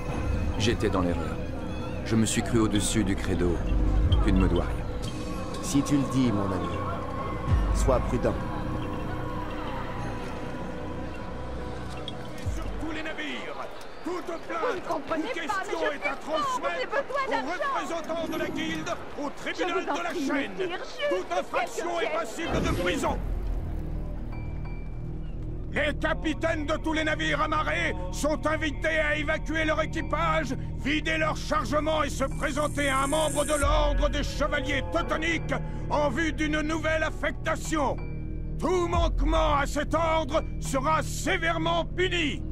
j'étais dans l'erreur. Je me suis cru au-dessus du credo. Tu ne me dois rien. Si tu le dis, mon ami. Sois prudent. Sur tous les navires, toute plainte ou question est à transmettre aux représentants de la guilde, au tribunal de la chaîne. Toute infraction est passible de prison. Les capitaines de tous les navires amarrés sont invités à évacuer leur équipage, vider leur chargement et se présenter à un membre de l'ordre des chevaliers teutoniques en vue d'une nouvelle affectation. Tout manquement à cet ordre sera sévèrement puni.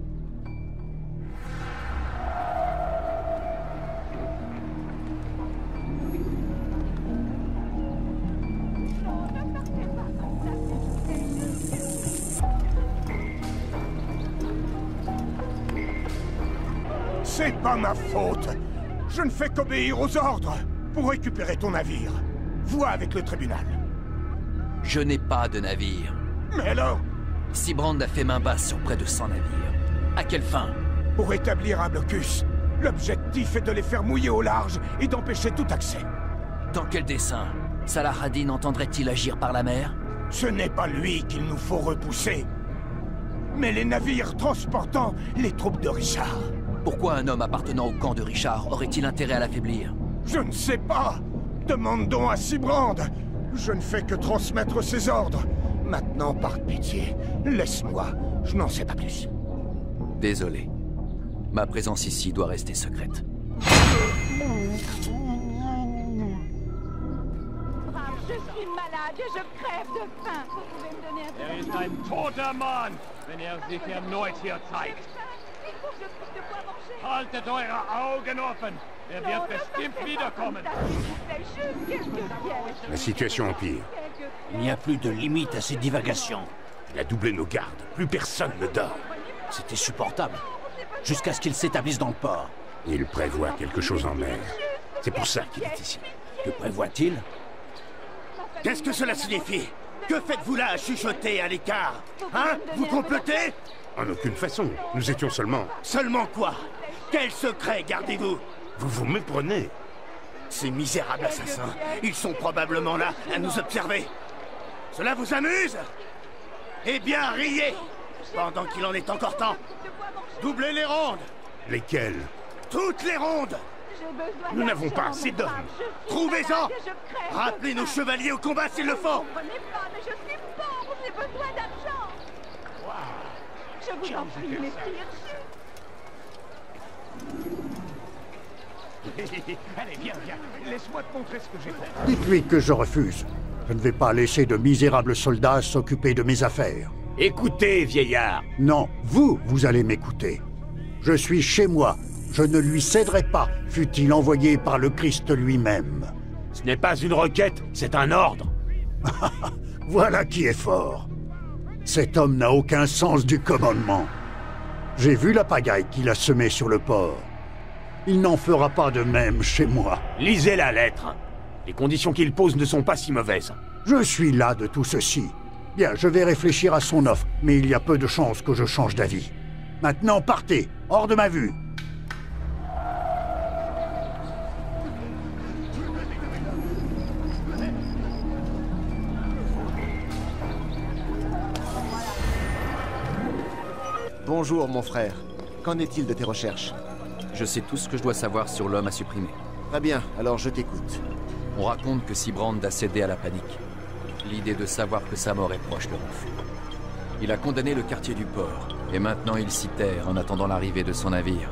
C'est pas ma faute. Je ne fais qu'obéir aux ordres pour récupérer ton navire. Vois avec le tribunal. Je n'ai pas de navire. Mais alors? Sibrand a fait main basse sur près de 100 navires. À quelle fin? Pour établir un blocus. L'objectif est de les faire mouiller au large et d'empêcher tout accès. Dans quel dessein? Salah ad-Din entendrait-il agir par la mer? Ce n'est pas lui qu'il nous faut repousser, mais les navires transportant les troupes de Richard. Pourquoi un homme appartenant au camp de Richard aurait-il intérêt à l'affaiblir? Je ne sais pas. Demande donc à Sibrand. Je ne fais que transmettre ses ordres. Maintenant, par pitié, laisse-moi. Je n'en sais pas plus. Désolé. Ma présence ici doit rester secrète. Brave, je suis malade et je crève de faim. Vous pouvez me donner un peu de... ist ein toter Mann, wenn sich erneut hier zeigt. Il faut que je puisse de quoi manger. Haltet eure Augen offen. Er wird bestimmt wiederkommen. La situation empire. Il n'y a plus de limite à ces divagations. Il a doublé nos gardes. Plus personne ne dort. C'était supportable. Jusqu'à ce qu'il s'établisse dans le port. Il prévoit quelque chose en mer. C'est pour ça qu'il est ici. Que prévoit-il? Qu'est-ce que cela signifie? Que faites-vous là à chuchoter à l'écart? Hein? Vous complotez? En aucune façon. Nous étions seulement... Seulement quoi? Quel secret gardez-vous? Vous vous méprenez. Ces misérables assassins, ils sont probablement là à nous observer. Cela vous amuse? Eh bien, riez! Pendant qu'il en est encore temps. Doublez les rondes! Lesquelles? Toutes les rondes! Nous n'avons pas assez d'hommes. Trouvez-en! Rappelez nos chevaliers au combat s'il le faut! Je suis pauvre, j'ai besoin d'argent! Je vous en prie, messire. Allez, viens, laisse-moi te montrer ce que j'ai fait. Dites-lui que je refuse. Je ne vais pas laisser de misérables soldats s'occuper de mes affaires. Écoutez, vieillard. Non, vous allez m'écouter. Je suis chez moi. Je ne lui céderai pas, fût-il envoyé par le Christ lui-même. Ce n'est pas une requête, c'est un ordre. Voilà qui est fort. Cet homme n'a aucun sens du commandement. J'ai vu la pagaille qu'il a semée sur le port. Il n'en fera pas de même chez moi. Lisez la lettre. Les conditions qu'il pose ne sont pas si mauvaises. Je suis là de tout ceci. Bien, je vais réfléchir à son offre, mais il y a peu de chances que je change d'avis. Maintenant, partez, hors de ma vue. Bonjour, mon frère. Qu'en est-il de tes recherches? Je sais tout ce que je dois savoir sur l'homme à supprimer. Très bien, alors je t'écoute. On raconte que Sibrand a cédé à la panique. L'idée de savoir que sa mort est proche le refus. Il a condamné le quartier du port, et maintenant il s'y terre en attendant l'arrivée de son navire.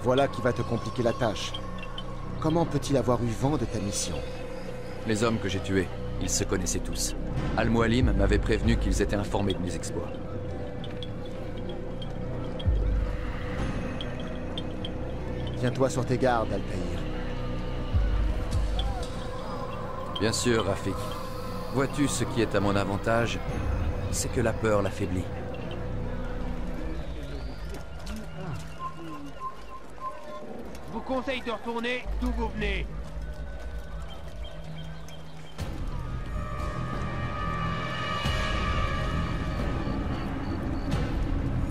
Voilà qui va te compliquer la tâche. Comment peut-il avoir eu vent de ta mission? Les hommes que j'ai tués, ils se connaissaient tous. Al-Mualim m'avait prévenu qu'ils étaient informés de mes exploits. Tiens-toi sur tes gardes, Altaïr. Bien sûr, Rafik. Vois-tu, ce qui est à mon avantage, c'est que la peur l'affaiblit. Je vous conseille de retourner d'où vous venez.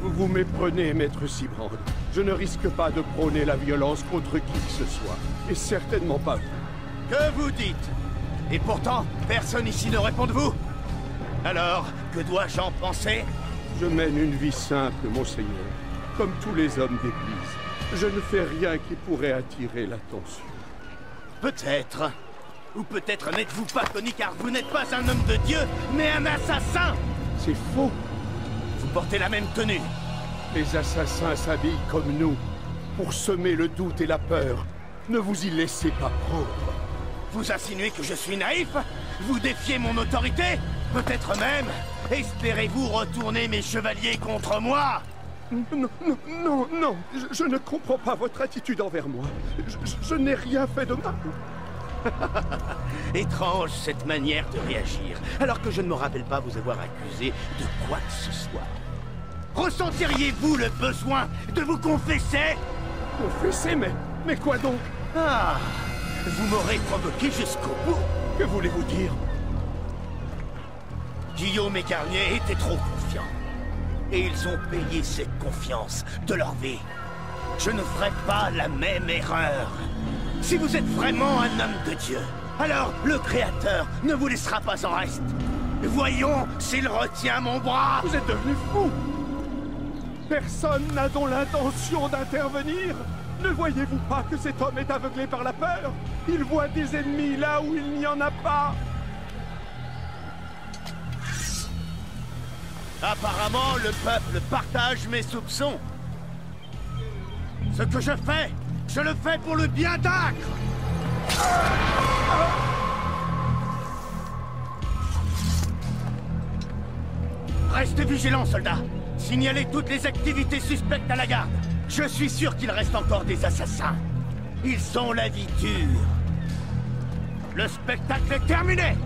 Vous vous méprenez, maître Sibrand. Je ne risque pas de prôner la violence contre qui que ce soit. Et certainement pas vous. Que vous dites? Et pourtant, personne ici ne répond de vous? Alors, que dois-je en penser? Je mène une vie simple, monseigneur. Comme tous les hommes d'église. Je ne fais rien qui pourrait attirer l'attention. Peut-être. Ou peut-être n'êtes-vous pas connu car vous n'êtes pas un homme de Dieu, mais un assassin! C'est faux. Vous portez la même tenue. Les assassins s'habillent comme nous, pour semer le doute et la peur. Ne vous y laissez pas prendre. Vous insinuez que je suis naïf? Vous défiez mon autorité? Peut-être même espérez-vous retourner mes chevaliers contre moi? Non, je ne comprends pas votre attitude envers moi. Je n'ai rien fait de mal. Étrange cette manière de réagir, alors que je ne me rappelle pas vous avoir accusé de quoi que ce soit. Ressentiriez-vous le besoin de vous confesser? Confesser? Mais quoi donc? Ah, vous m'aurez provoqué jusqu'au bout. Que voulez-vous dire? Guillaume et Garnier étaient trop confiants. Et ils ont payé cette confiance de leur vie. Je ne ferai pas la même erreur. Si vous êtes vraiment un homme de Dieu, alors le Créateur ne vous laissera pas en reste. Voyons s'il retient mon bras. Vous êtes devenu fou. Personne n'a donc l'intention d'intervenir. Ne voyez-vous pas que cet homme est aveuglé par la peur? Il voit des ennemis là où il n'y en a pas. Apparemment, le peuple partage mes soupçons. Ce que je le fais pour le bien d'Acre. Restez vigilants, soldats. Signalez toutes les activités suspectes à la garde. Je suis sûr qu'il reste encore des assassins. Ils sont la vie dure. Le spectacle est terminé.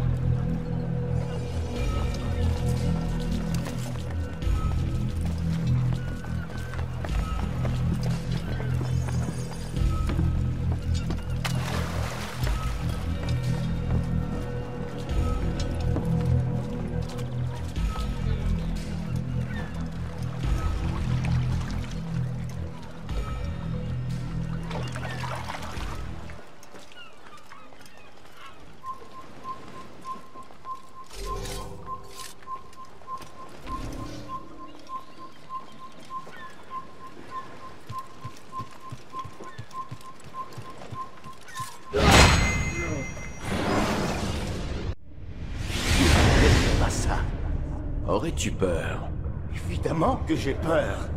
Aurais-tu peur? Évidemment que j'ai peur.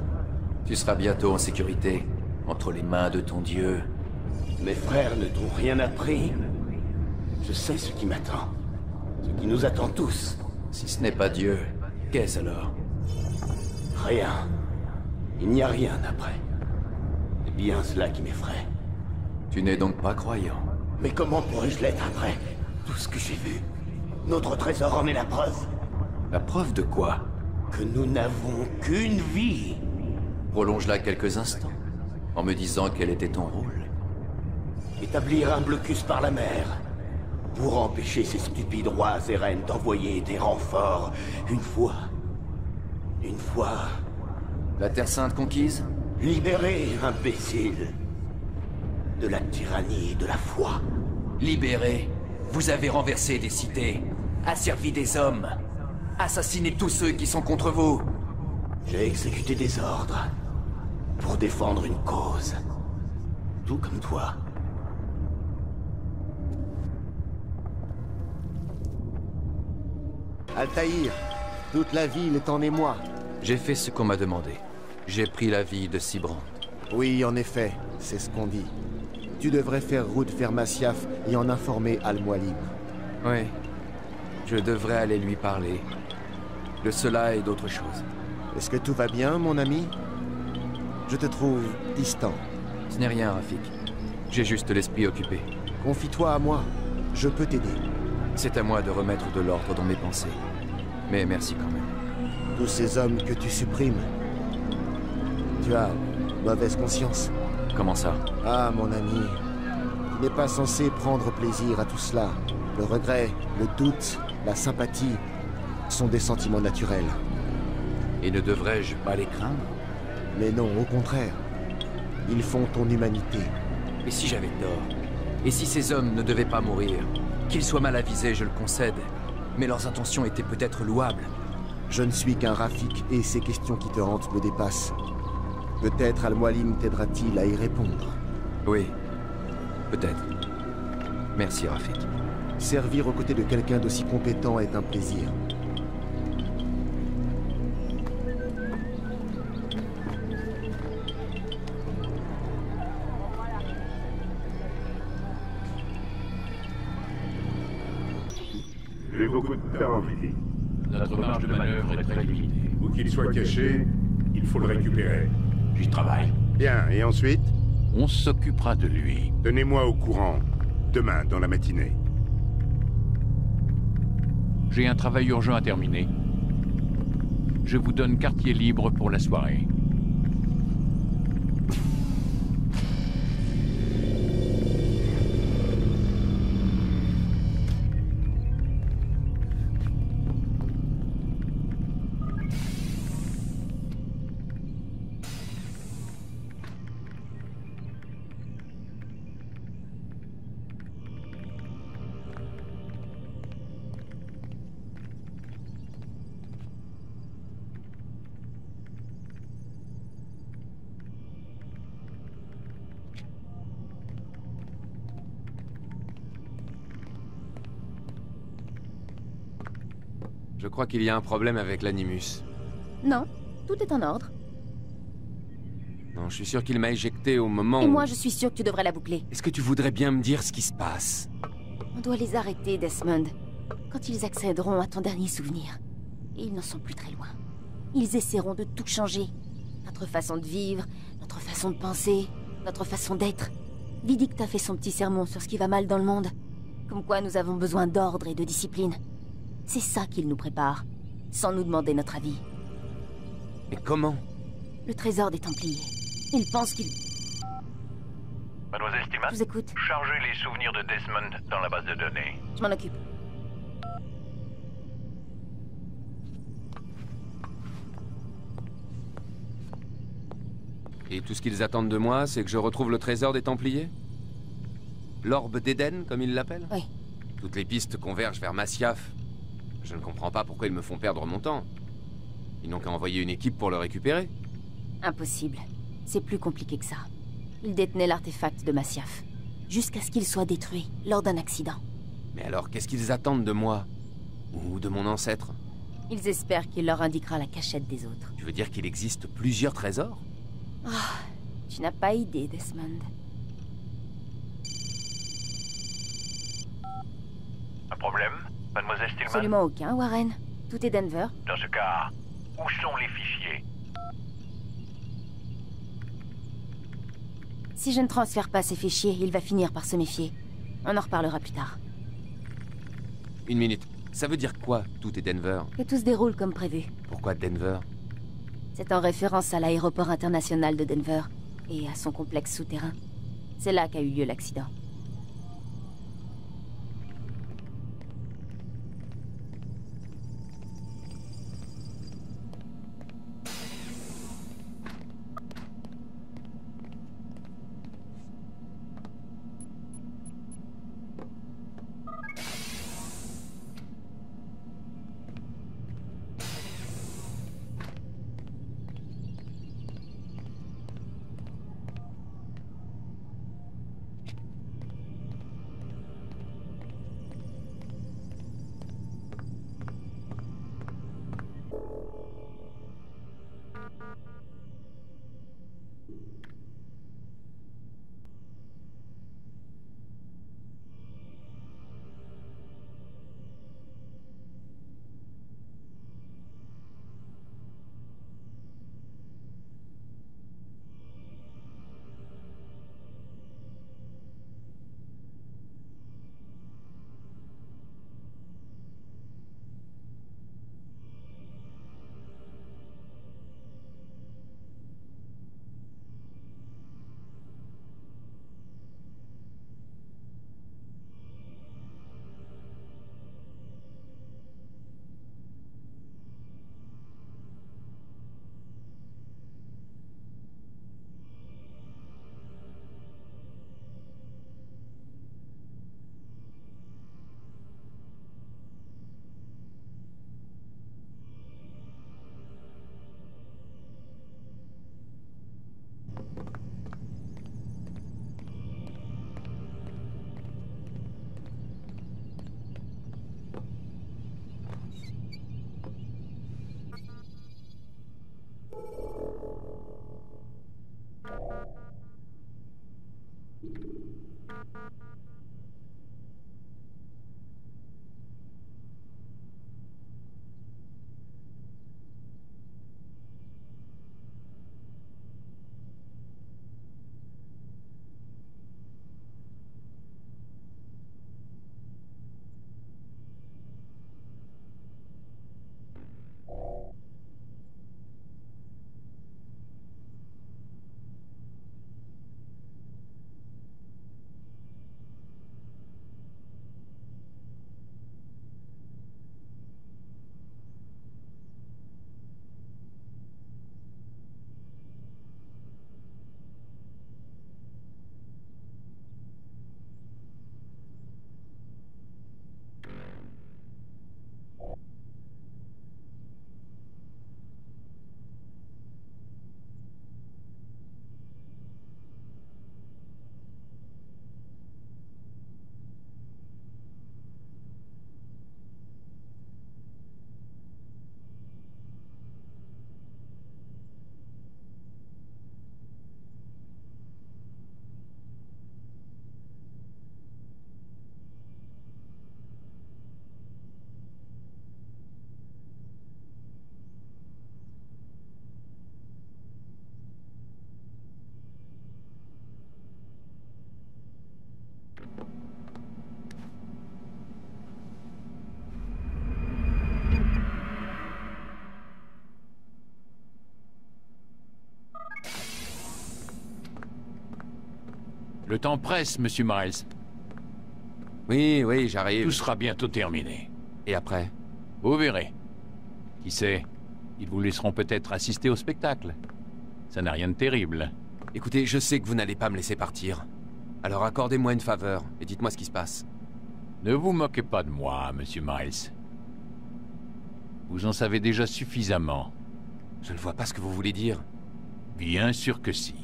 Tu seras bientôt en sécurité, entre les mains de ton dieu. Mes frères ne t'ont rien appris. Je sais ce qui m'attend. Ce qui nous attend tous. Si ce n'est pas Dieu, qu'est-ce alors? Rien. Il n'y a rien après. C'est bien cela qui m'effraie. Tu n'es donc pas croyant. Mais comment pourrais-je l'être après tout ce que j'ai vu? Notre trésor en est la preuve. La preuve de quoi? Que nous n'avons qu'une vie. Prolonge-la quelques instants, en me disant quel était ton rôle. Établir un blocus par la mer. Pour empêcher ces stupides rois et reines d'envoyer des renforts. Une fois... La Terre Sainte conquise? Libérer, imbécile. De la tyrannie, de la foi. Libérer? Vous avez renversé des cités, asservi des hommes, assassiné tous ceux qui sont contre vous. J'ai exécuté des ordres. Pour défendre une cause. Tout comme toi. Altaïr, toute la ville est en émoi. J'ai fait ce qu'on m'a demandé. J'ai pris la vie de Sibrand. Oui, en effet, c'est ce qu'on dit. Tu devrais faire route vers Masyaf et en informer Al-Mualim. Oui. Je devrais aller lui parler. De cela et d'autres choses. Est-ce que tout va bien, mon ami? Je te trouve distant. Ce n'est rien, Rafik. J'ai juste l'esprit occupé. Confie-toi à moi. Je peux t'aider. C'est à moi de remettre de l'ordre dans mes pensées. Mais merci quand même. Tous ces hommes que tu supprimes. Tu as mauvaise conscience. Comment ça? Ah, mon ami. Tu n'es pas censé prendre plaisir à tout cela. Le regret, le doute, la sympathie sont des sentiments naturels. Et ne devrais-je pas les craindre? Mais non, au contraire. Ils font ton humanité. Et si j'avais tort? Et si ces hommes ne devaient pas mourir? Qu'ils soient mal avisés, je le concède. Mais leurs intentions étaient peut-être louables. Je ne suis qu'un Rafik et ces questions qui te hantent me dépassent. Peut-être Al-Mualim t'aidera-t-il à y répondre. Oui, peut-être. Merci, Rafik. Servir aux côtés de quelqu'un d'aussi compétent est un plaisir. J'ai beaucoup de temps, Philippe. Notre marge de manœuvre est très limitée. Où qu'il soit caché, il faut le récupérer. J'y travaille. Bien, et ensuite? On s'occupera de lui. Tenez-moi au courant. Demain, dans la matinée. J'ai un travail urgent à terminer. Je vous donne quartier libre pour la soirée. Je crois qu'il y a un problème avec l'Animus. Non, tout est en ordre. Non, je suis sûr qu'il m'a éjecté au moment Et où... moi, je suis sûre que tu devrais la boucler. Est-ce que tu voudrais bien me dire ce qui se passe? On doit les arrêter, Desmond. Quand ils accéderont à ton dernier souvenir. Et ils n'en sont plus très loin. Ils essaieront de tout changer. Notre façon de vivre, notre façon de penser, notre façon d'être. Vidic t'a fait son petit sermon sur ce qui va mal dans le monde. Comme quoi nous avons besoin d'ordre et de discipline. C'est ça qu'ils nous préparent, sans nous demander notre avis. Mais comment? Le trésor des Templiers. Ils pensent qu'ils... Mademoiselle Stillman, je vous écoute. Chargez les souvenirs de Desmond dans la base de données. Je m'en occupe. Et tout ce qu'ils attendent de moi, c'est que je retrouve le trésor des Templiers? L'orbe d'Éden, comme ils l'appellent? Oui. Toutes les pistes convergent vers Masyaf. Je ne comprends pas pourquoi ils me font perdre mon temps. Ils n'ont qu'à envoyer une équipe pour le récupérer. Impossible. C'est plus compliqué que ça. Ils détenaient l'artefact de Masyaf, jusqu'à ce qu'il soit détruit, lors d'un accident. Mais alors, qu'est-ce qu'ils attendent de moi? Ou de mon ancêtre? Ils espèrent qu'il leur indiquera la cachette des autres. Tu veux dire qu'il existe plusieurs trésors? Ah, tu n'as pas idée, Desmond. Un problème, mademoiselle Stillman? Absolument aucun, Warren. Tout est Denver. Dans ce cas, où sont les fichiers? Si je ne transfère pas ces fichiers, il va finir par se méfier. On en reparlera plus tard. Une minute. Ça veut dire quoi, tout est Denver? Que tout se déroule comme prévu. Pourquoi Denver? C'est en référence à l'aéroport international de Denver et à son complexe souterrain. C'est là qu'a eu lieu l'accident. Le temps presse, Monsieur Miles. Oui, oui, j'arrive. Tout sera bientôt terminé. Et après? Vous verrez. Qui sait, ils vous laisseront peut-être assister au spectacle. Ça n'a rien de terrible. Écoutez, je sais que vous n'allez pas me laisser partir. Alors accordez-moi une faveur et dites-moi ce qui se passe. Ne vous moquez pas de moi, Monsieur Miles. Vous en savez déjà suffisamment. Je ne vois pas ce que vous voulez dire. Bien sûr que si.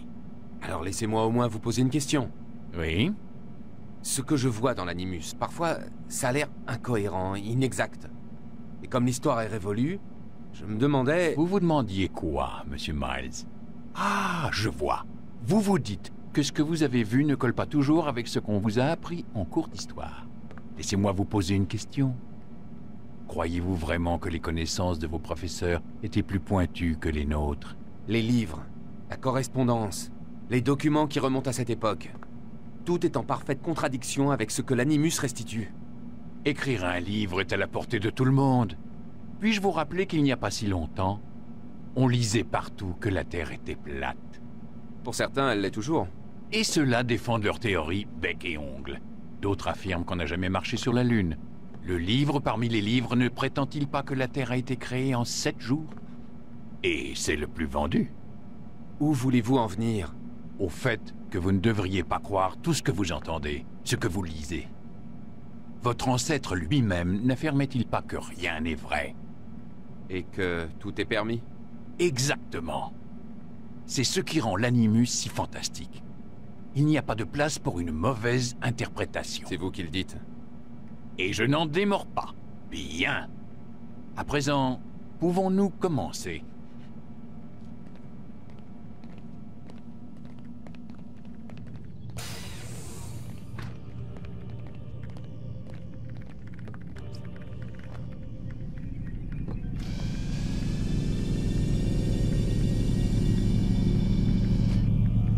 Alors laissez-moi au moins vous poser une question. Oui? Ce que je vois dans l'Animus, parfois, ça a l'air incohérent, inexact. Et comme l'histoire est révolue, je me demandais... Vous vous demandiez quoi, monsieur Miles? Ah, je vois. Vous vous dites que ce que vous avez vu ne colle pas toujours avec ce qu'on vous a appris en cours d'histoire. Laissez-moi vous poser une question. Croyez-vous vraiment que les connaissances de vos professeurs étaient plus pointues que les nôtres? Les livres, la correspondance, les documents qui remontent à cette époque. Tout est en parfaite contradiction avec ce que l'Animus restitue. Écrire un livre est à la portée de tout le monde. Puis-je vous rappeler qu'il n'y a pas si longtemps, on lisait partout que la Terre était plate. Pour certains, elle l'est toujours. Et ceux-là défendent leur théorie bec et ongle. D'autres affirment qu'on n'a jamais marché sur la Lune. Le livre parmi les livres ne prétend-il pas que la Terre a été créée en 7 jours? Et c'est le plus vendu. Où voulez-vous en venir? Au fait que vous ne devriez pas croire tout ce que vous entendez, ce que vous lisez. Votre ancêtre lui-même n'affirmait-il pas que rien n'est vrai? Et que tout est permis? Exactement. C'est ce qui rend l'Animus si fantastique. Il n'y a pas de place pour une mauvaise interprétation. C'est vous qui le dites. Et je n'en démords pas. Bien. À présent, pouvons-nous commencer?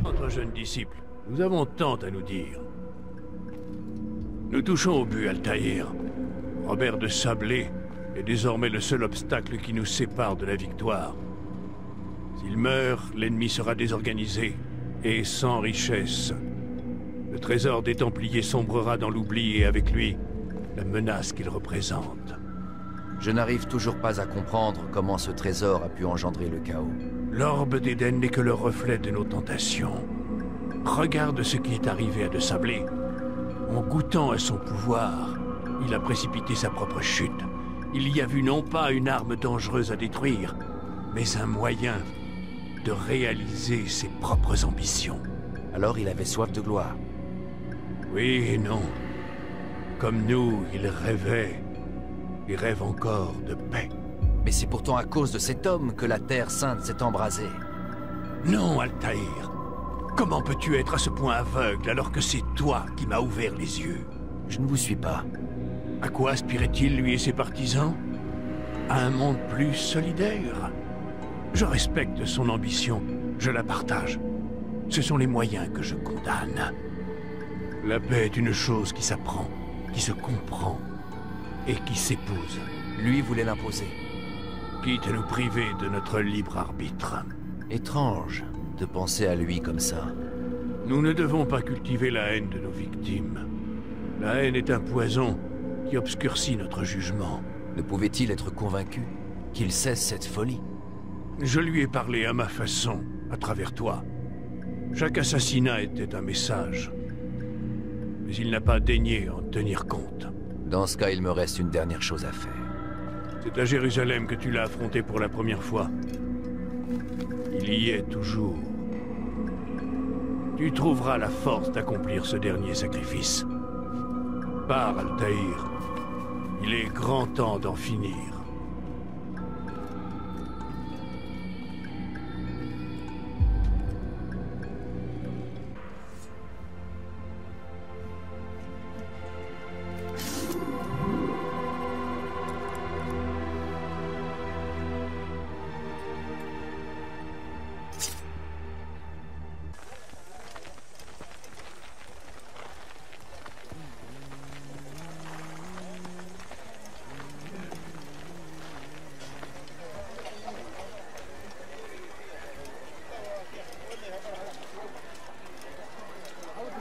Notre jeune disciple, nous avons tant à nous dire. Nous touchons au but, Altaïr. Robert de Sablé est désormais le seul obstacle qui nous sépare de la victoire. S'il meurt, l'ennemi sera désorganisé et sans richesse. Le trésor des Templiers sombrera dans l'oubli et avec lui, la menace qu'il représente. Je n'arrive toujours pas à comprendre comment ce trésor a pu engendrer le chaos. L'orbe d'Éden n'est que le reflet de nos tentations. Regarde ce qui est arrivé à de Sablé. En goûtant à son pouvoir, il a précipité sa propre chute. Il y a vu non pas une arme dangereuse à détruire, mais un moyen de réaliser ses propres ambitions. Alors il avait soif de gloire. Oui et non. Comme nous, il rêvait. Il rêve encore de paix. Mais c'est pourtant à cause de cet homme que la Terre Sainte s'est embrasée. Non, Altaïr. Comment peux-tu être à ce point aveugle alors que c'est toi qui m'as ouvert les yeux? Je ne vous suis pas. À quoi aspirait-il, lui et ses partisans? À un monde plus solidaire? Je respecte son ambition, je la partage. Ce sont les moyens que je condamne. La paix est une chose qui s'apprend, qui se comprend et qui s'épouse. Lui voulait l'imposer. Quitte à nous priver de notre libre arbitre. Étrange de penser à lui comme ça. Nous ne devons pas cultiver la haine de nos victimes. La haine est un poison qui obscurcit notre jugement. Ne pouvait-il être convaincu qu'il cesse cette folie? Je lui ai parlé à ma façon, à travers toi. Chaque assassinat était un message. Mais il n'a pas daigné en tenir compte. Dans ce cas, il me reste une dernière chose à faire. C'est à Jérusalem que tu l'as affronté pour la première fois. Il y est toujours. Tu trouveras la force d'accomplir ce dernier sacrifice. Pars, Altaïr. Il est grand temps d'en finir.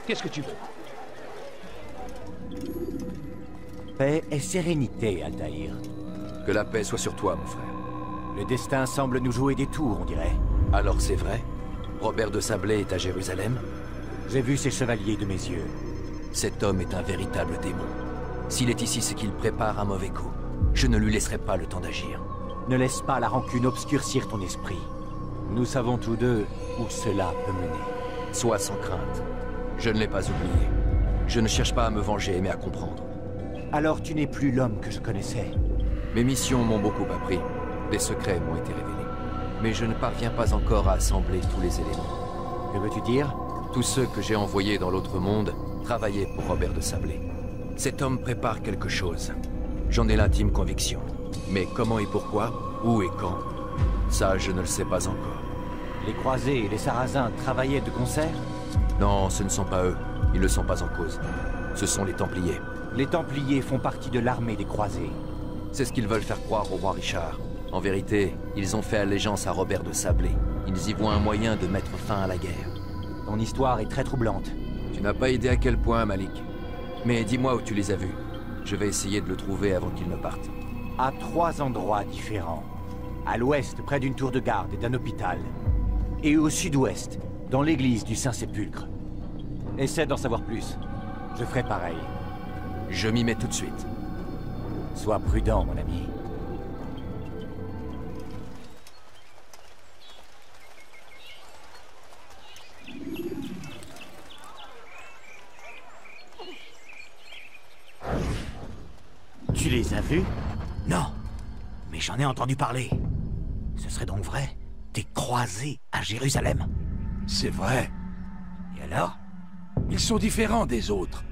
Qu'est-ce que tu veux? Paix et sérénité, Altaïr. Que la paix soit sur toi, mon frère. Le destin semble nous jouer des tours, on dirait. Alors c'est vrai? Robert de Sablé est à Jérusalem? J'ai vu ces chevaliers de mes yeux. Cet homme est un véritable démon. S'il est ici, c'est qu'il prépare un mauvais coup. Je ne lui laisserai pas le temps d'agir. Ne laisse pas la rancune obscurcir ton esprit. Nous savons tous deux où cela peut mener. Sois sans crainte. Je ne l'ai pas oublié. Je ne cherche pas à me venger, mais à comprendre. Alors tu n'es plus l'homme que je connaissais. Mes missions m'ont beaucoup appris. Des secrets m'ont été révélés. Mais je ne parviens pas encore à assembler tous les éléments. Que veux-tu dire? Tous ceux que j'ai envoyés dans l'autre monde travaillaient pour Robert de Sablé. Cet homme prépare quelque chose. J'en ai l'intime conviction. Mais comment et pourquoi, où et quand, ça je ne le sais pas encore. Les croisés et les sarrasins travaillaient de concert? Non, ce ne sont pas eux. Ils ne sont pas en cause. Ce sont les Templiers. Les Templiers font partie de l'armée des croisés. C'est ce qu'ils veulent faire croire au roi Richard. En vérité, ils ont fait allégeance à Robert de Sablé. Ils y voient un moyen de mettre fin à la guerre. Ton histoire est très troublante. Tu n'as pas idée à quel point, Malik. Mais dis-moi où tu les as vus. Je vais essayer de le trouver avant qu'il ne parte. À 3 endroits différents. À l'ouest, près d'une tour de garde et d'un hôpital. Et au sud-ouest, dans l'église du Saint-Sépulcre. Essaie d'en savoir plus. Je ferai pareil. Je m'y mets tout de suite. Sois prudent, mon ami. Tu les as vus? Non, mais j'en ai entendu parler. Ce serait donc vrai? Des croisés à Jérusalem? C'est vrai. Et alors? Ils sont différents des autres.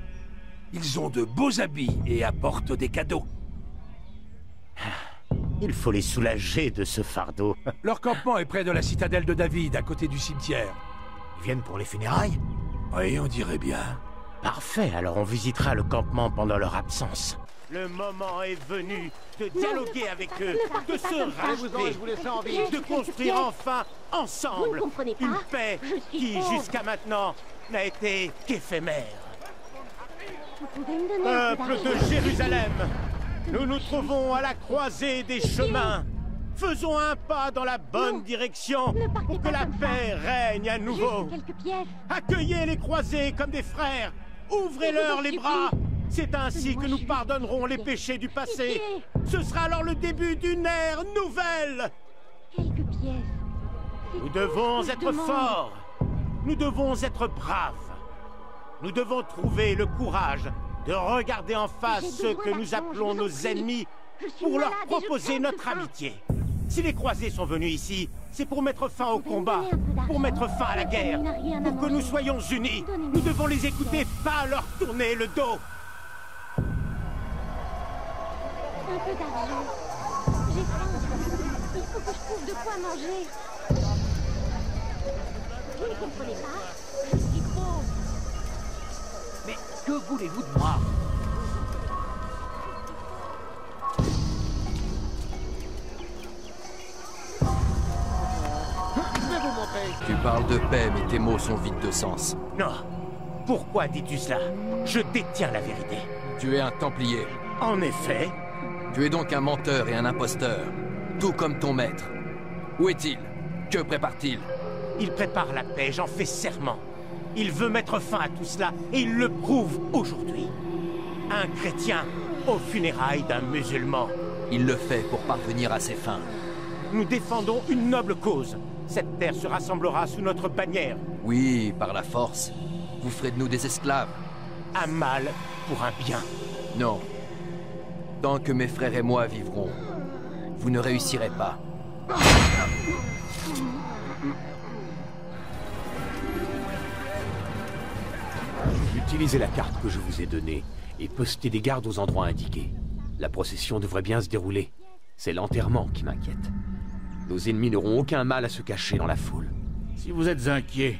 Ils ont de beaux habits et apportent des cadeaux. Il faut les soulager de ce fardeau. Leur campement est près de la citadelle de David, à côté du cimetière. Ils viennent pour les funérailles? Oui, on dirait bien. Parfait, alors on visitera le campement pendant leur absence. Le moment est venu de dialoguer avec eux, de se racheter, de construire enfin, ensemble, une paix qui, jusqu'à maintenant, n'a été qu'éphémère. Peuple de Jérusalem, nous nous trouvons à la croisée des chemins. Faisons un pas dans la bonne direction pour que la paix règne à nouveau. Accueillez les croisés comme des frères. Ouvrez-leur les bras. C'est ainsi que nous pardonnerons les péchés du passé. Ce sera alors le début d'une ère nouvelle. Nous devons être forts. Nous devons être braves. Nous devons trouver le courage de regarder en face ceux que nous appelons nos ennemis pour leur proposer notre amitié. Si les croisés sont venus ici, c'est pour mettre fin au combat, pour mettre fin à la guerre, pour que nous soyons unis. Nous devons les écouter, pas leur tourner le dos. Un peu d'argent. J'ai faim. Il faut que je trouve de quoi manger. Vous ne comprenez pas? Je suis pauvre. Mais que voulez-vous de moi? Tu parles de paix, mais tes mots sont vides de sens. Non. Pourquoi dis-tu cela? Je détiens la vérité. Tu es un Templier. En effet. Tu es donc un menteur et un imposteur. Tout comme ton maître. Où est-il? Que prépare-t-il? Il prépare la paix, j'en fais serment. Il veut mettre fin à tout cela, et il le prouve aujourd'hui. Un chrétien aux funérailles d'un musulman. Il le fait pour parvenir à ses fins. Nous défendons une noble cause. Cette terre se rassemblera sous notre bannière. Oui, par la force. Vous ferez de nous des esclaves. Un mal pour un bien. Non. Tant que mes frères et moi vivrons, vous ne réussirez pas. Utilisez la carte que je vous ai donnée et postez des gardes aux endroits indiqués. La procession devrait bien se dérouler. C'est l'enterrement qui m'inquiète. Nos ennemis n'auront aucun mal à se cacher dans la foule. Si vous êtes inquiet,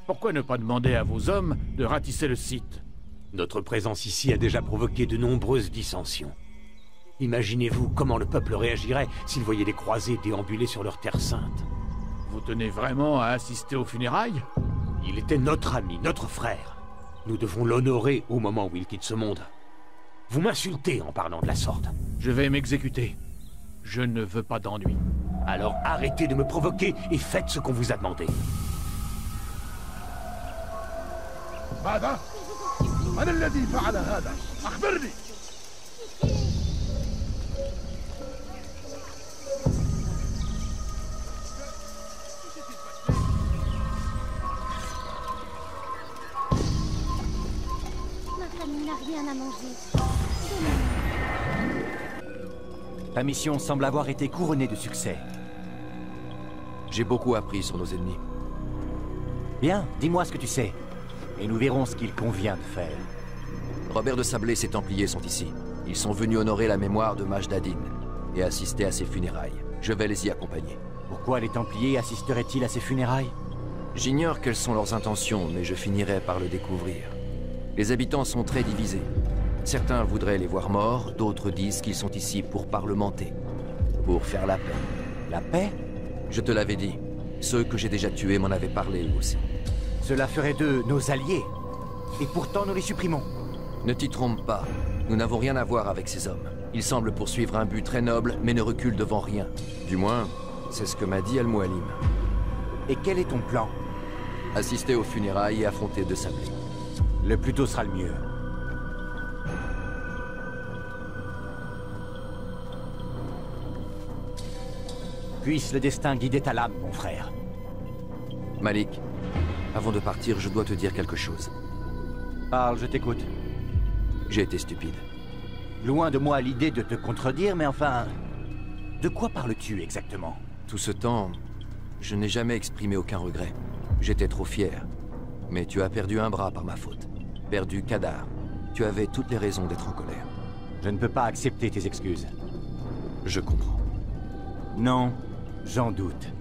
pourquoi ne pas demander à vos hommes de ratisser le site? Notre présence ici a déjà provoqué de nombreuses dissensions. Imaginez-vous comment le peuple réagirait s'il voyait des croisés déambuler sur leur terre sainte. Vous tenez vraiment à assister aux funérailles? Il était notre ami, notre frère. Nous devons l'honorer au moment où il quitte ce monde. Vous m'insultez en parlant de la sorte. Je vais m'exécuter. Je ne veux pas d'ennui. Alors arrêtez de me provoquer et faites ce qu'on vous a demandé. ماذا؟ من الذي فعل هذا؟ أخبرني! Ma famille n'a rien à manger. Ta mission semble avoir été couronnée de succès. J'ai beaucoup appris sur nos ennemis. Bien, dis-moi ce que tu sais. Et nous verrons ce qu'il convient de faire. Robert de Sablé et ses Templiers sont ici. Ils sont venus honorer la mémoire de Maj Dadin et assister à ses funérailles. Je vais les y accompagner. Pourquoi les Templiers assisteraient-ils à ses funérailles? J'ignore quelles sont leurs intentions, mais je finirai par le découvrir. Les habitants sont très divisés. Certains voudraient les voir morts, d'autres disent qu'ils sont ici pour parlementer, pour faire la paix. La paix? Je te l'avais dit. Ceux que j'ai déjà tués m'en avaient parlé eux aussi. Cela ferait d'eux nos alliés. Et pourtant nous les supprimons. Ne t'y trompe pas. Nous n'avons rien à voir avec ces hommes. Ils semblent poursuivre un but très noble, mais ne reculent devant rien. Du moins, c'est ce que m'a dit Al-Mualim. Et quel est ton plan? Assister aux funérailles et affronter de Sablé. Le plus tôt sera le mieux. Puisse le destin guider ta lame, mon frère. Malik, avant de partir, je dois te dire quelque chose. Parle, je t'écoute. J'ai été stupide. Loin de moi l'idée de te contredire, mais enfin... De quoi parles-tu exactement? Tout ce temps, je n'ai jamais exprimé aucun regret. J'étais trop fier. Mais tu as perdu un bras par ma faute. Perdu Kadar. Tu avais toutes les raisons d'être en colère. Je ne peux pas accepter tes excuses. Je comprends. Non, j'en doute.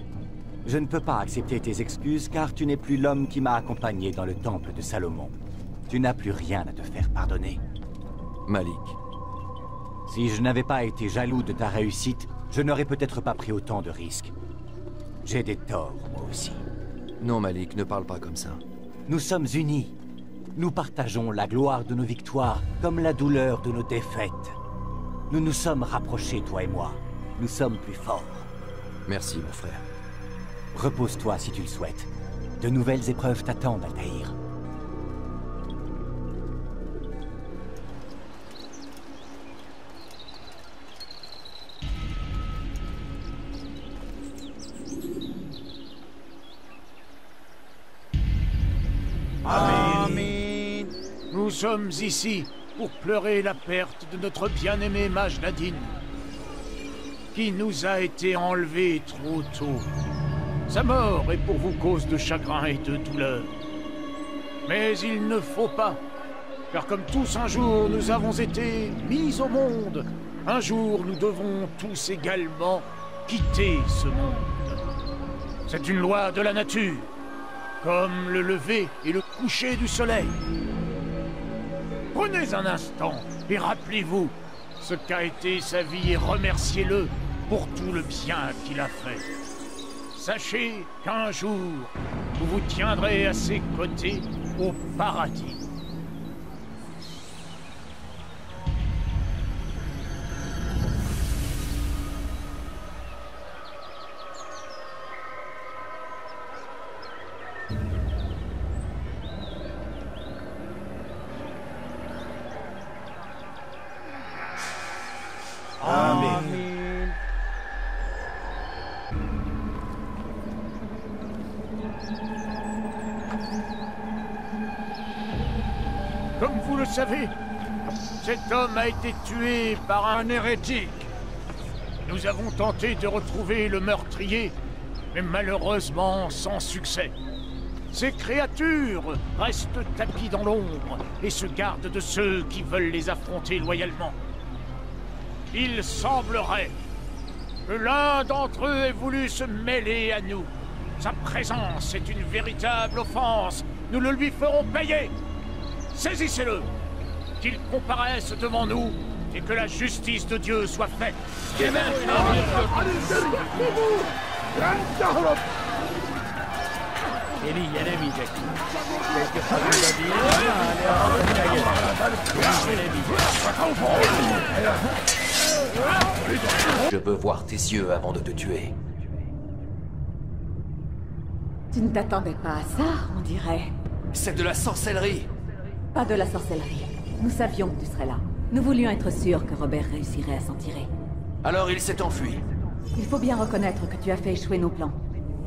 Je ne peux pas accepter tes excuses car tu n'es plus l'homme qui m'a accompagné dans le temple de Salomon. Tu n'as plus rien à te faire pardonner. Malik. Si je n'avais pas été jaloux de ta réussite, je n'aurais peut-être pas pris autant de risques. J'ai des torts, moi aussi. Non, Malik, ne parle pas comme ça. Nous sommes unis. Nous partageons la gloire de nos victoires, comme la douleur de nos défaites. Nous nous sommes rapprochés, toi et moi. Nous sommes plus forts. Merci, mon frère. Repose-toi si tu le souhaites. De nouvelles épreuves t'attendent, Altaïr. Amen. Nous sommes ici pour pleurer la perte de notre bien-aimé Maj Dadin, qui nous a été enlevé trop tôt. Sa mort est pour vous cause de chagrin et de douleur. Mais il ne faut pas, car comme tous un jour nous avons été mis au monde, un jour nous devons tous également quitter ce monde. C'est une loi de la nature, comme le lever et le coucher du soleil. Prenez un instant et rappelez-vous ce qu'a été sa vie et remerciez-le pour tout le bien qu'il a fait. Sachez qu'un jour, vous vous tiendrez à ses côtés au paradis. Amen. Comme vous le savez, cet homme a été tué par un hérétique. Nous avons tenté de retrouver le meurtrier, mais malheureusement sans succès. Ces créatures restent tapies dans l'ombre et se gardent de ceux qui veulent les affronter loyalement. Il semblerait que l'un d'entre eux ait voulu se mêler à nous. Sa présence est une véritable offense. Nous le lui ferons payer. Saisissez-le, qu'il comparaisse devant nous et que la justice de Dieu soit faite. Et maintenant, je veux voir tes yeux avant de te tuer. Tu ne t'attendais pas à ça, on dirait. C'est de la sorcellerie. Pas de la sorcellerie. Nous savions que tu serais là. Nous voulions être sûrs que Robert réussirait à s'en tirer. Alors il s'est enfui. Il faut bien reconnaître que tu as fait échouer nos plans.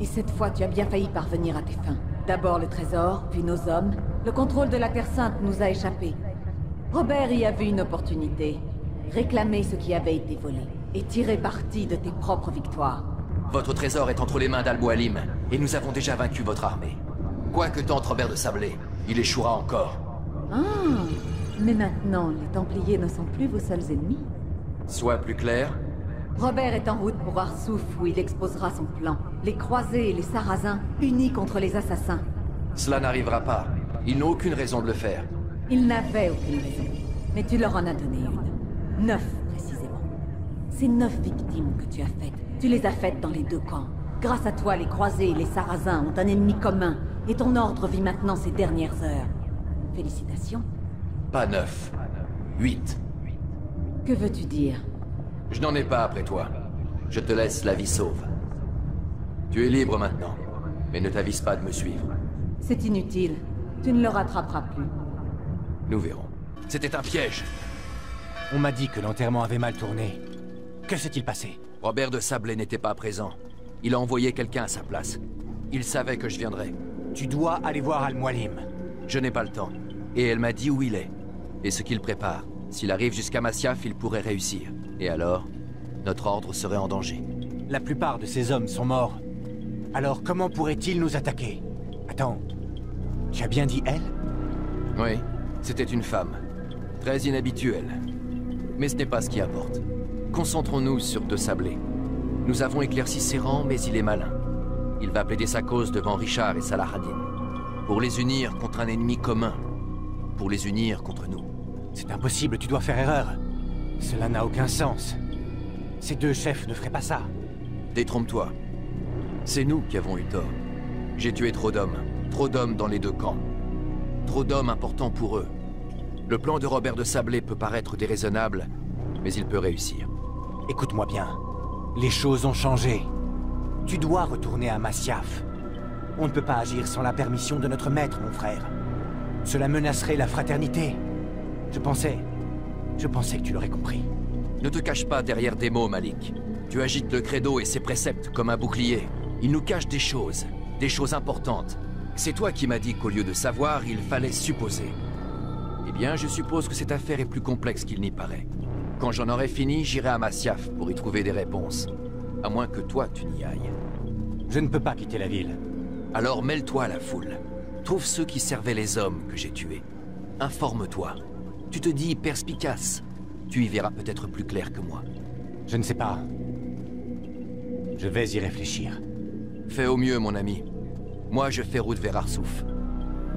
Et cette fois, tu as bien failli parvenir à tes fins. D'abord le trésor, puis nos hommes. Le contrôle de la Terre Sainte nous a échappé. Robert y a vu une opportunité. Réclamer ce qui avait été volé. et tirer parti de tes propres victoires. Votre trésor est entre les mains d'Al-Mualim, et nous avons déjà vaincu votre armée. Quoi que tente Robert de Sablé, il échouera encore. Ah, mais maintenant, les Templiers ne sont plus vos seuls ennemis. Sois plus clair. Robert est en route pour Arsouf, où il exposera son plan. Les Croisés et les Sarrasins, unis contre les Assassins. Cela n'arrivera pas. Ils n'ont aucune raison de le faire. Ils n'avaient aucune raison. Mais tu leur en as donné une. 9, précisément. Ces 9 victimes que tu as faites, tu les as faites dans les deux camps. Grâce à toi, les Croisés et les Sarrasins ont un ennemi commun, et ton ordre vit maintenant ses dernières heures. Félicitations. Pas 9. 8. Que veux-tu dire? Je n'en ai pas après toi. Je te laisse la vie sauve. Tu es libre maintenant, mais ne t'avise pas de me suivre. C'est inutile. Tu ne le rattraperas plus. Nous verrons. C'était un piège. On m'a dit que l'enterrement avait mal tourné. Que s'est-il passé? Robert de Sablé n'était pas présent. Il a envoyé quelqu'un à sa place. Il savait que je viendrais. Tu dois aller voir Al-Mualim. Je n'ai pas le temps. Et elle m'a dit où il est. Et ce qu'il prépare. S'il arrive jusqu'à Masyaf, il pourrait réussir. Et alors, notre ordre serait en danger. La plupart de ces hommes sont morts. Alors comment pourraient-ils nous attaquer? Attends, tu as bien dit elle? Oui, c'était une femme. Très inhabituelle. Mais ce n'est pas ce qui importe. Concentrons-nous sur De Sablé. Nous avons éclairci ses rangs, mais il est malin. Il va plaider sa cause devant Richard et Salah-ad-Din. Pour les unir contre un ennemi commun. Pour les unir contre nous. C'est impossible, tu dois faire erreur. Cela n'a aucun sens. Ces deux chefs ne feraient pas ça. Détrompe-toi. C'est nous qui avons eu tort. J'ai tué trop d'hommes. Trop d'hommes dans les deux camps. Trop d'hommes importants pour eux. Le plan de Robert de Sablé peut paraître déraisonnable, mais il peut réussir. Écoute-moi bien. Les choses ont changé. Tu dois retourner à Masyaf. On ne peut pas agir sans la permission de notre maître, mon frère. Cela menacerait la fraternité. Je pensais que tu l'aurais compris. Ne te cache pas derrière des mots, Malik. Tu agites le credo et ses préceptes comme un bouclier. Il nous cache des choses importantes. C'est toi qui m'as dit qu'au lieu de savoir, il fallait supposer. Eh bien, je suppose que cette affaire est plus complexe qu'il n'y paraît. Quand j'en aurai fini, j'irai à Masyaf pour y trouver des réponses. À moins que toi, tu n'y ailles. Je ne peux pas quitter la ville. Alors mêle-toi à la foule. Trouve ceux qui servaient les hommes que j'ai tués. Informe-toi. Tu te dis perspicace. Tu y verras peut-être plus clair que moi. Je ne sais pas. Je vais y réfléchir. Fais au mieux, mon ami. Moi, je fais route vers Arsouf.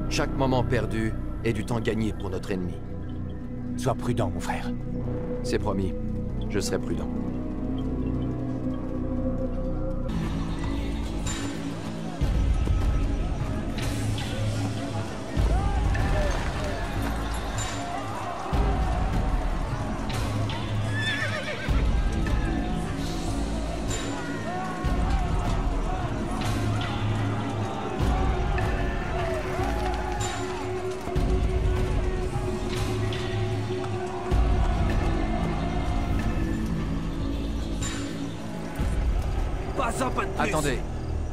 Chaque moment perdu est du temps gagné pour notre ennemi. Sois prudent, mon frère. C'est promis. Je serai prudent. Attendez,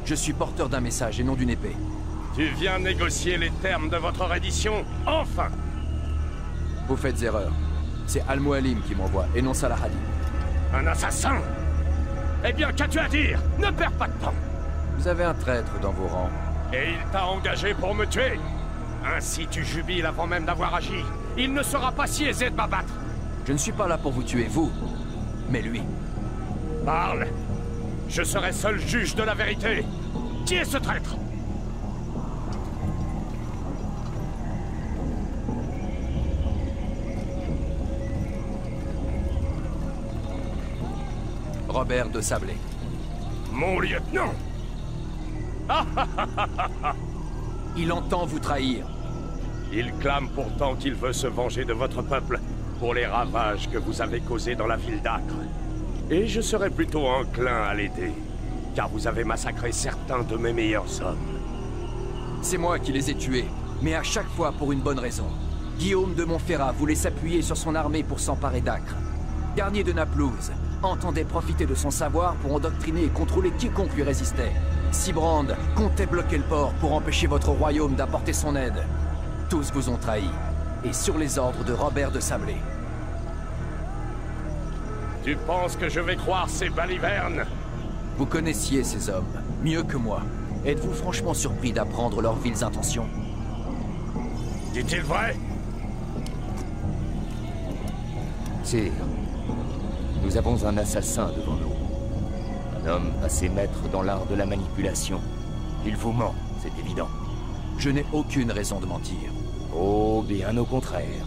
je suis porteur d'un message et non d'une épée. Tu viens négocier les termes de votre reddition, enfin! Vous faites erreur. C'est Al-Mualim qui m'envoie, et non Salah-ad-Din. Un assassin? Eh bien, qu'as-tu à dire? Ne perds pas de temps! Vous avez un traître dans vos rangs. Et il t'a engagé pour me tuer? Ainsi tu jubiles avant même d'avoir agi. Il ne sera pas si aisé de m'abattre. Je ne suis pas là pour vous tuer, vous, mais lui. Parle! Je serai seul juge de la vérité. Qui est ce traître? Robert de Sablé. Mon lieutenant! Il entend vous trahir. Il clame pourtant qu'il veut se venger de votre peuple pour les ravages que vous avez causés dans la ville d'Acre. Et je serais plutôt enclin à l'aider, car vous avez massacré certains de mes meilleurs hommes. C'est moi qui les ai tués, mais à chaque fois pour une bonne raison. Guillaume de Montferrat voulait s'appuyer sur son armée pour s'emparer d'Acre. Garnier de Naplouse entendait profiter de son savoir pour endoctriner et contrôler quiconque lui résistait. Sibrand comptait bloquer le port pour empêcher votre royaume d'apporter son aide. Tous vous ont trahi, et sur les ordres de Robert de Sablé. Tu penses que je vais croire ces balivernes? Vous connaissiez ces hommes, mieux que moi. Êtes-vous franchement surpris d'apprendre leurs viles intentions? Dit-il vrai? Sire, nous avons un assassin devant nous. Un homme passé maître dans l'art de la manipulation. Il vous ment, c'est évident. Je n'ai aucune raison de mentir. Oh, bien au contraire.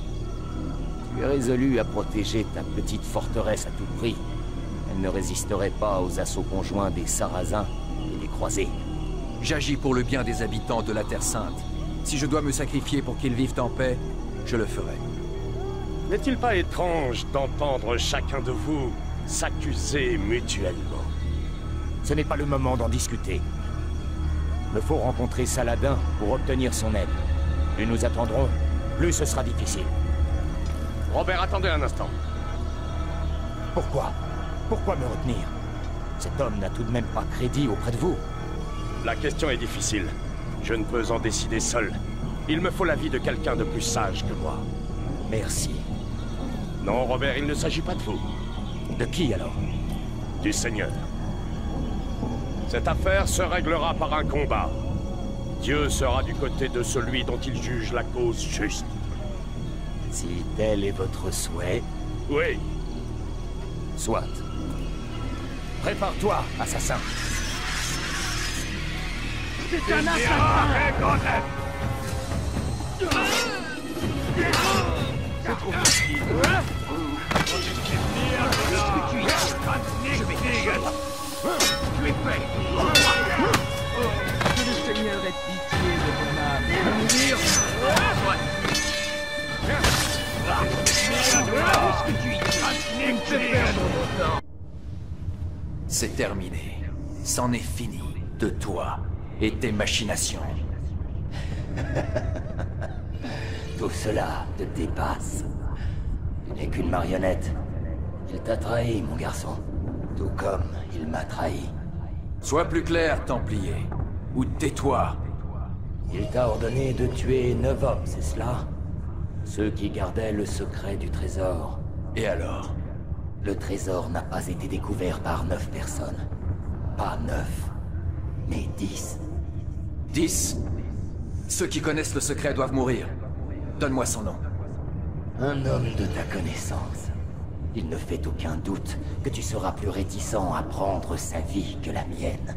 Tu es résolu à protéger ta petite forteresse à tout prix. Elle ne résisterait pas aux assauts conjoints des Sarrasins et des Croisés. J'agis pour le bien des habitants de la Terre Sainte. Si je dois me sacrifier pour qu'ils vivent en paix, je le ferai. N'est-il pas étrange d'entendre chacun de vous s'accuser mutuellement? Ce n'est pas le moment d'en discuter. Il me faut rencontrer Saladin pour obtenir son aide. Plus nous attendrons, plus ce sera difficile. Robert, attendez un instant. Pourquoi? Pourquoi me retenir? Cet homme n'a tout de même pas crédit auprès de vous. La question est difficile. Je ne peux en décider seul. Il me faut l'avis de quelqu'un de plus sage que moi. Merci. Non, Robert, il ne s'agit pas de vous. De qui alors? Du Seigneur. Cette affaire se réglera par un combat. Dieu sera du côté de celui dont il juge la cause juste. Si tel est votre souhait... Oui. Soit. Prépare-toi, assassin. C'est un assassin! C'est trop facile. Je vais dégager. Tu es prêt. Que le Seigneur ait pitié de ton âme. Mourir. C'est terminé. C'en est fini de toi et tes machinations. Tout cela te dépasse. Tu n'es qu'une marionnette. Il t'a trahi, mon garçon. Tout comme il m'a trahi. Sois plus clair, Templier. Ou tais-toi. Il t'a ordonné de tuer 9 hommes, c'est cela? Ceux qui gardaient le secret du trésor. Et alors? Le trésor n'a pas été découvert par 9 personnes. Pas 9, mais 10. 10? Ceux qui connaissent le secret doivent mourir. Donne-moi son nom. Un homme de ta connaissance. Il ne fait aucun doute que tu seras plus réticent à prendre sa vie que la mienne.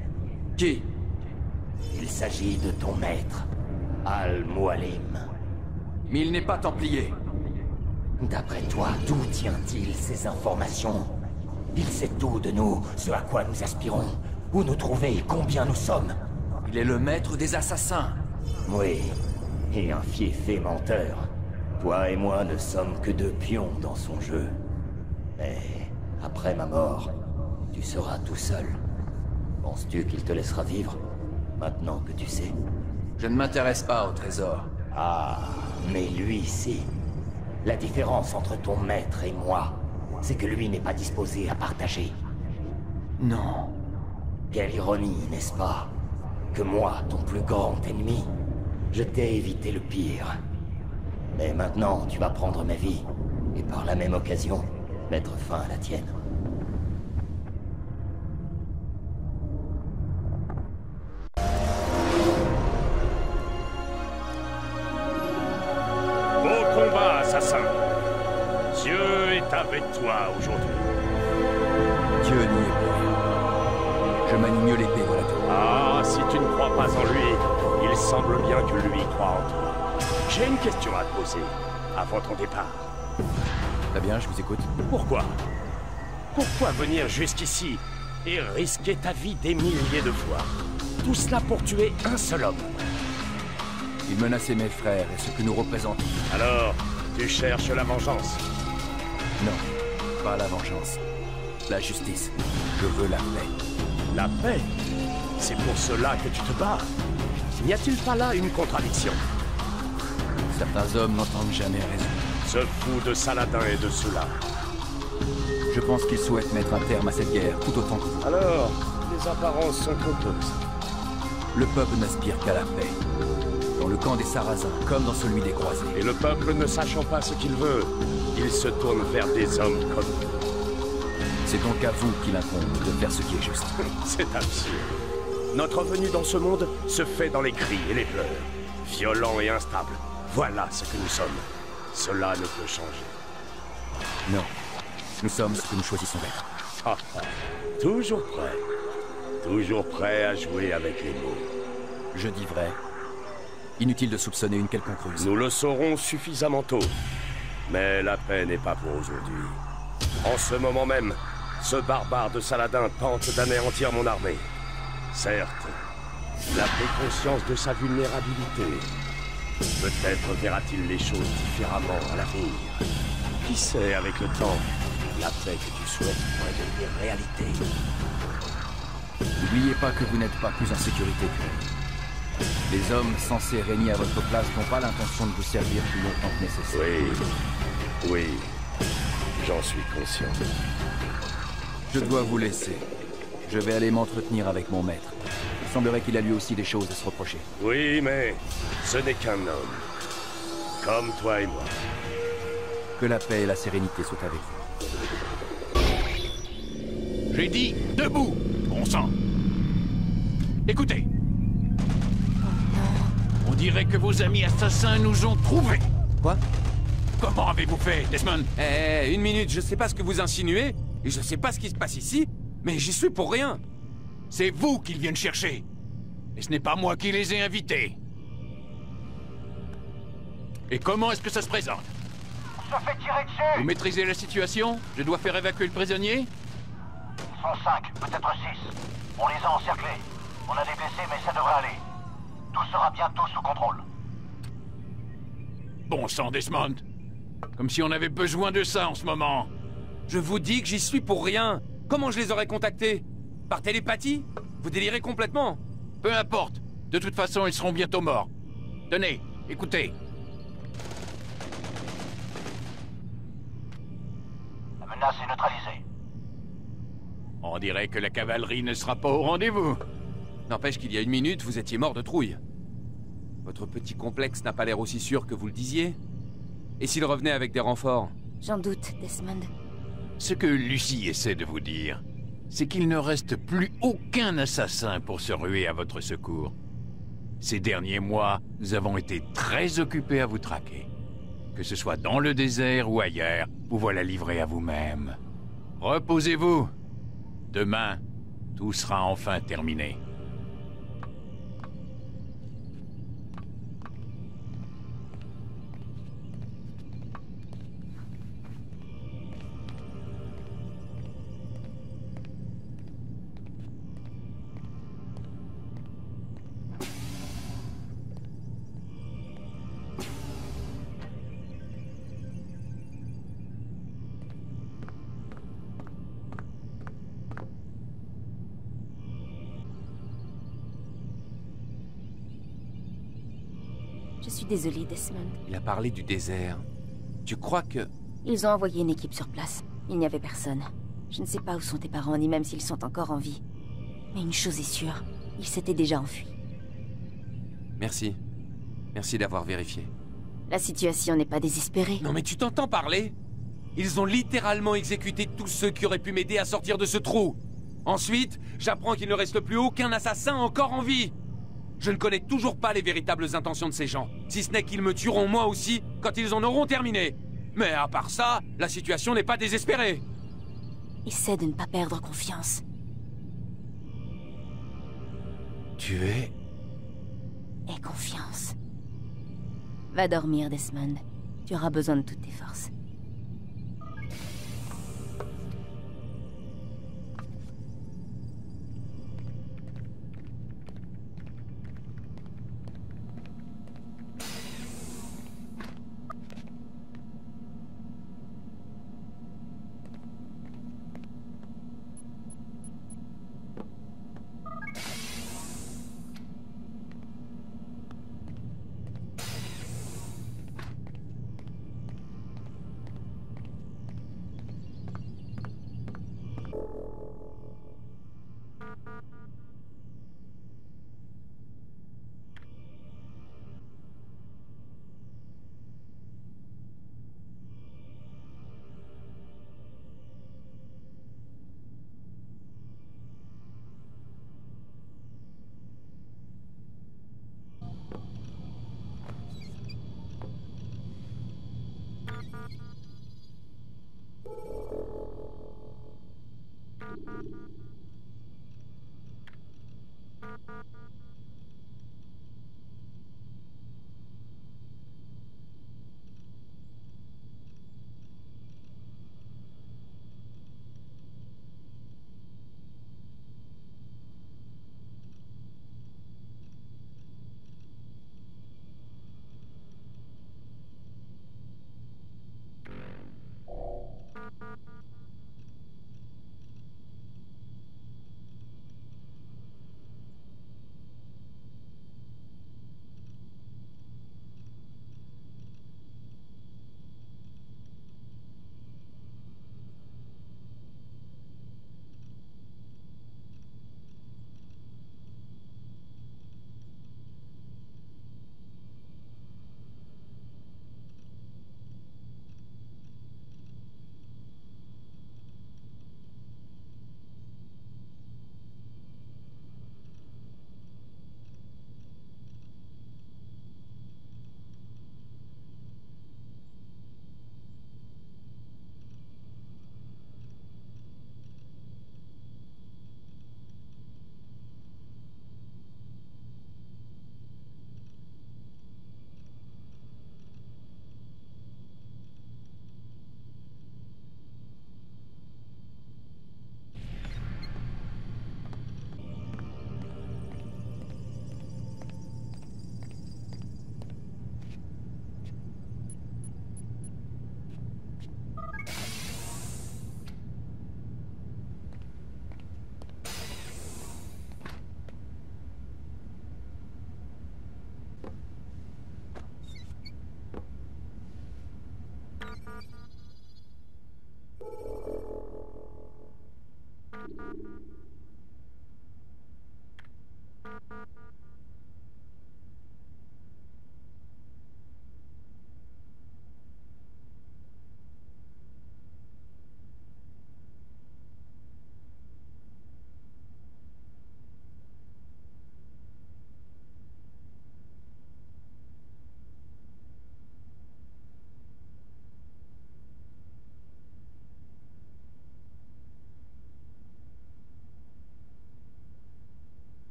Qui? Il s'agit de ton maître, Al-Mualim. Mais il n'est pas Templier. D'après toi, d'où tient-il ces informations? Il sait tout de nous, ce à quoi nous aspirons, où nous trouver, combien nous sommes. Il est le maître des assassins. Oui, et un fiefé menteur. Toi et moi ne sommes que 2 pions dans son jeu. Mais après ma mort, tu seras tout seul. Penses-tu qu'il te laissera vivre, maintenant que tu sais? Je ne m'intéresse pas au trésor. Ah, mais lui, si. La différence entre ton maître et moi, c'est que lui n'est pas disposé à partager. Non. Quelle ironie, n'est-ce pas? Que moi, ton plus grand ennemi, je t'ai évité le pire. Mais maintenant, tu vas prendre ma vie, et par la même occasion, mettre fin à la tienne. Bon combat, assassin. Dieu est avec toi aujourd'hui. Dieu n'y est pour rien. Je manie mieux l'épée, voilà tout. Ah, si tu ne crois pas en lui, il semble bien que lui croit en toi. J'ai une question à te poser, avant ton départ. Très bien, je vous écoute. Pourquoi venir jusqu'ici et risquer ta vie des milliers de fois? Tout cela pour tuer un seul homme. Il menaçait mes frères et ce que nous représentons. Alors, tu cherches la vengeance? Non, pas la vengeance. La justice. Je veux la paix. La paix? C'est pour cela que tu te bats? N'y a-t-il pas là une contradiction? Certains hommes n'entendent jamais raison. Ce fou de Saladin et de cela. Je pense qu'ils souhaitent mettre un terme à cette guerre, tout autant que vous. Alors, les apparences sont trompeuses. Le peuple n'aspire qu'à la paix. Dans le camp des Sarrasins, comme dans celui des Croisés. Et le peuple ne sachant pas ce qu'il veut, il se tourne vers des hommes comme vous. C'est donc à vous qu'il incombe de faire ce qui est juste. C'est absurde. Notre venue dans ce monde se fait dans les cris et les pleurs. Violents et instables. Voilà ce que nous sommes. Cela ne peut changer. Non. Nous sommes ce que nous choisissons d'être. Toujours prêt. Toujours prêt à jouer avec les mots. Je dis vrai. Inutile de soupçonner une quelconque ruse. Nous le saurons suffisamment tôt. Mais la paix n'est pas pour aujourd'hui. En ce moment même, ce barbare de Saladin tente d'anéantir mon armée. Certes, il a pris conscience de sa vulnérabilité. Peut-être verra-t-il les choses différemment à l'avenir. Qui sait, avec le temps, la paix que tu souhaites pourrait devenir réalité. N'oubliez pas que vous n'êtes pas plus en sécurité que nous. Les hommes censés régner à votre place n'ont pas l'intention de vous servir plus longtemps que nécessaire. Oui, j'en suis conscient. Je dois vous laisser. Je vais aller m'entretenir avec mon maître. Il semblerait qu'il a lui aussi des choses à se reprocher. Oui, mais ce n'est qu'un homme. Comme toi et moi. Que la paix et la sérénité soient avec vous. J'ai dit debout, bon sang. Écoutez. On dirait que vos amis assassins nous ont trouvés. Quoi? Comment avez-vous fait, Desmond? Une minute, je sais pas ce que vous insinuez, et je sais pas ce qui se passe ici, mais j'y suis pour rien. C'est vous qu'ils viennent chercher. Et ce n'est pas moi qui les ai invités. Et comment est-ce que ça se présente? On se fait tirer dessus! Vous maîtrisez la situation? Je dois faire évacuer le prisonnier? Ils sont 5, peut-être 6. On les a encerclés. On a des blessés, mais ça devrait aller. Tout sera bientôt sous contrôle. Bon sang, Desmond. Comme si on avait besoin de ça en ce moment. Je vous dis que j'y suis pour rien. Comment je les aurais contactés? Par télépathie? Vous délirez complètement. Peu importe. De toute façon, ils seront bientôt morts. Tenez, écoutez. La menace est neutralisée. On dirait que la cavalerie ne sera pas au rendez-vous. N'empêche qu'il y a une minute, vous étiez mort de trouille. Votre petit complexe n'a pas l'air aussi sûr que vous le disiez. Et s'il revenait avec des renforts? J'en doute, Desmond. Ce que Lucie essaie de vous dire, c'est qu'il ne reste plus aucun assassin pour se ruer à votre secours. Ces derniers mois, nous avons été très occupés à vous traquer. Que ce soit dans le désert ou ailleurs, vous voilà livrés à vous-même. Reposez-vous. Demain, tout sera enfin terminé. Je suis désolée, Desmond. Il a parlé du désert. Tu crois que... Ils ont envoyé une équipe sur place. Il n'y avait personne. Je ne sais pas où sont tes parents, ni même s'ils sont encore en vie. Mais une chose est sûre, ils s'étaient déjà enfuis. Merci. Merci d'avoir vérifié. La situation n'est pas désespérée. Non mais tu t'entends parler? Ils ont littéralement exécuté tous ceux qui auraient pu m'aider à sortir de ce trou. Ensuite, j'apprends qu'il ne reste plus aucun assassin encore en vie. Je ne connais toujours pas les véritables intentions de ces gens, si ce n'est qu'ils me tueront moi aussi quand ils en auront terminé. Mais à part ça, la situation n'est pas désespérée. Essaie de ne pas perdre confiance. Tu es... Aie confiance. Va dormir, Desmond. Tu auras besoin de toutes tes forces.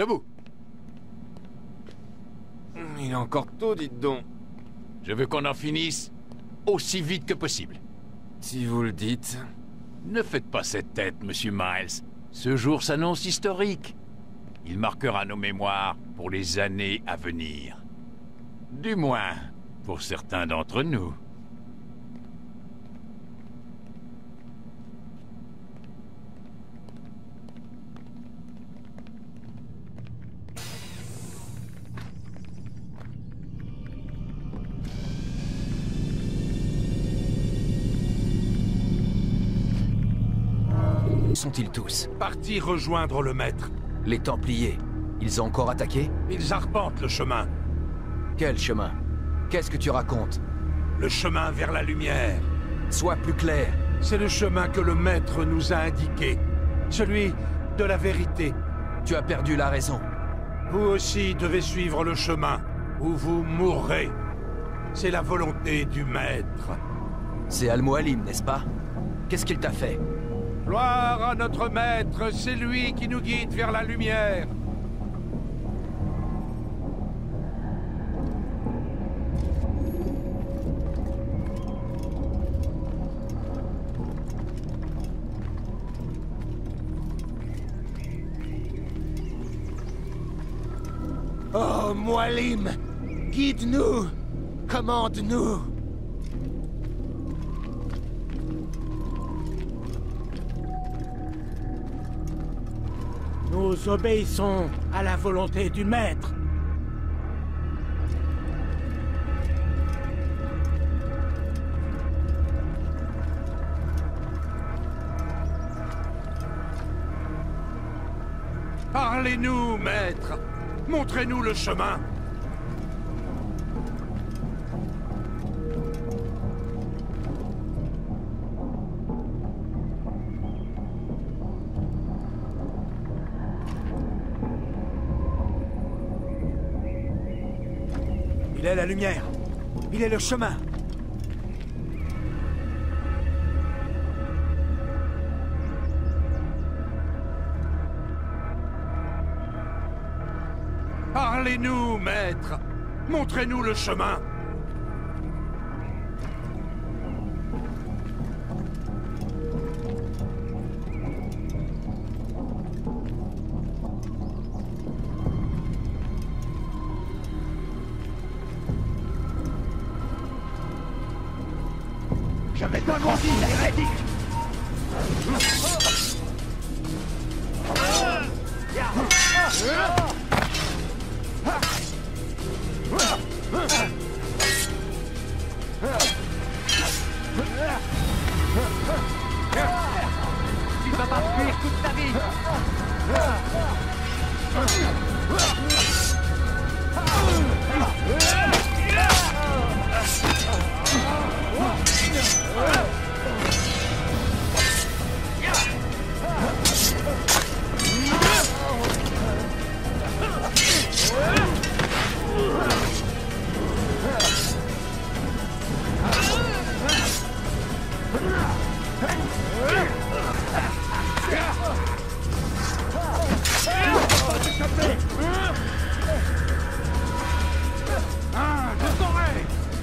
Debout. Il est encore tôt, dites donc. Je veux qu'on en finisse aussi vite que possible. Si vous le dites. Ne faites pas cette tête, Monsieur Miles. Ce jour s'annonce historique. Il marquera nos mémoires pour les années à venir. Du moins, pour certains d'entre nous. Où sont-ils tous? Partis rejoindre le maître. Les Templiers, ils ont encore attaqué? Ils arpentent le chemin. Quel chemin? Qu'est-ce que tu racontes? Le chemin vers la lumière. Sois plus clair. C'est le chemin que le maître nous a indiqué. Celui de la vérité. Tu as perdu la raison. Vous aussi devez suivre le chemin, ou vous mourrez. C'est la volonté du maître. C'est Al-Mualim, n'est-ce pas? Qu'est-ce qu'il t'a fait? Gloire à notre maître, c'est lui qui nous guide vers la lumière. Oh, Mualim, guide-nous, commande-nous. Nous obéissons à la volonté du maître. Parlez-nous, maître. Montrez-nous le chemin. Il est la lumière. Il est le chemin. Parlez-nous, maître. Montrez-nous le chemin. Je vais te grandir, hérétique. Tu vas pas fuir toute ta vie.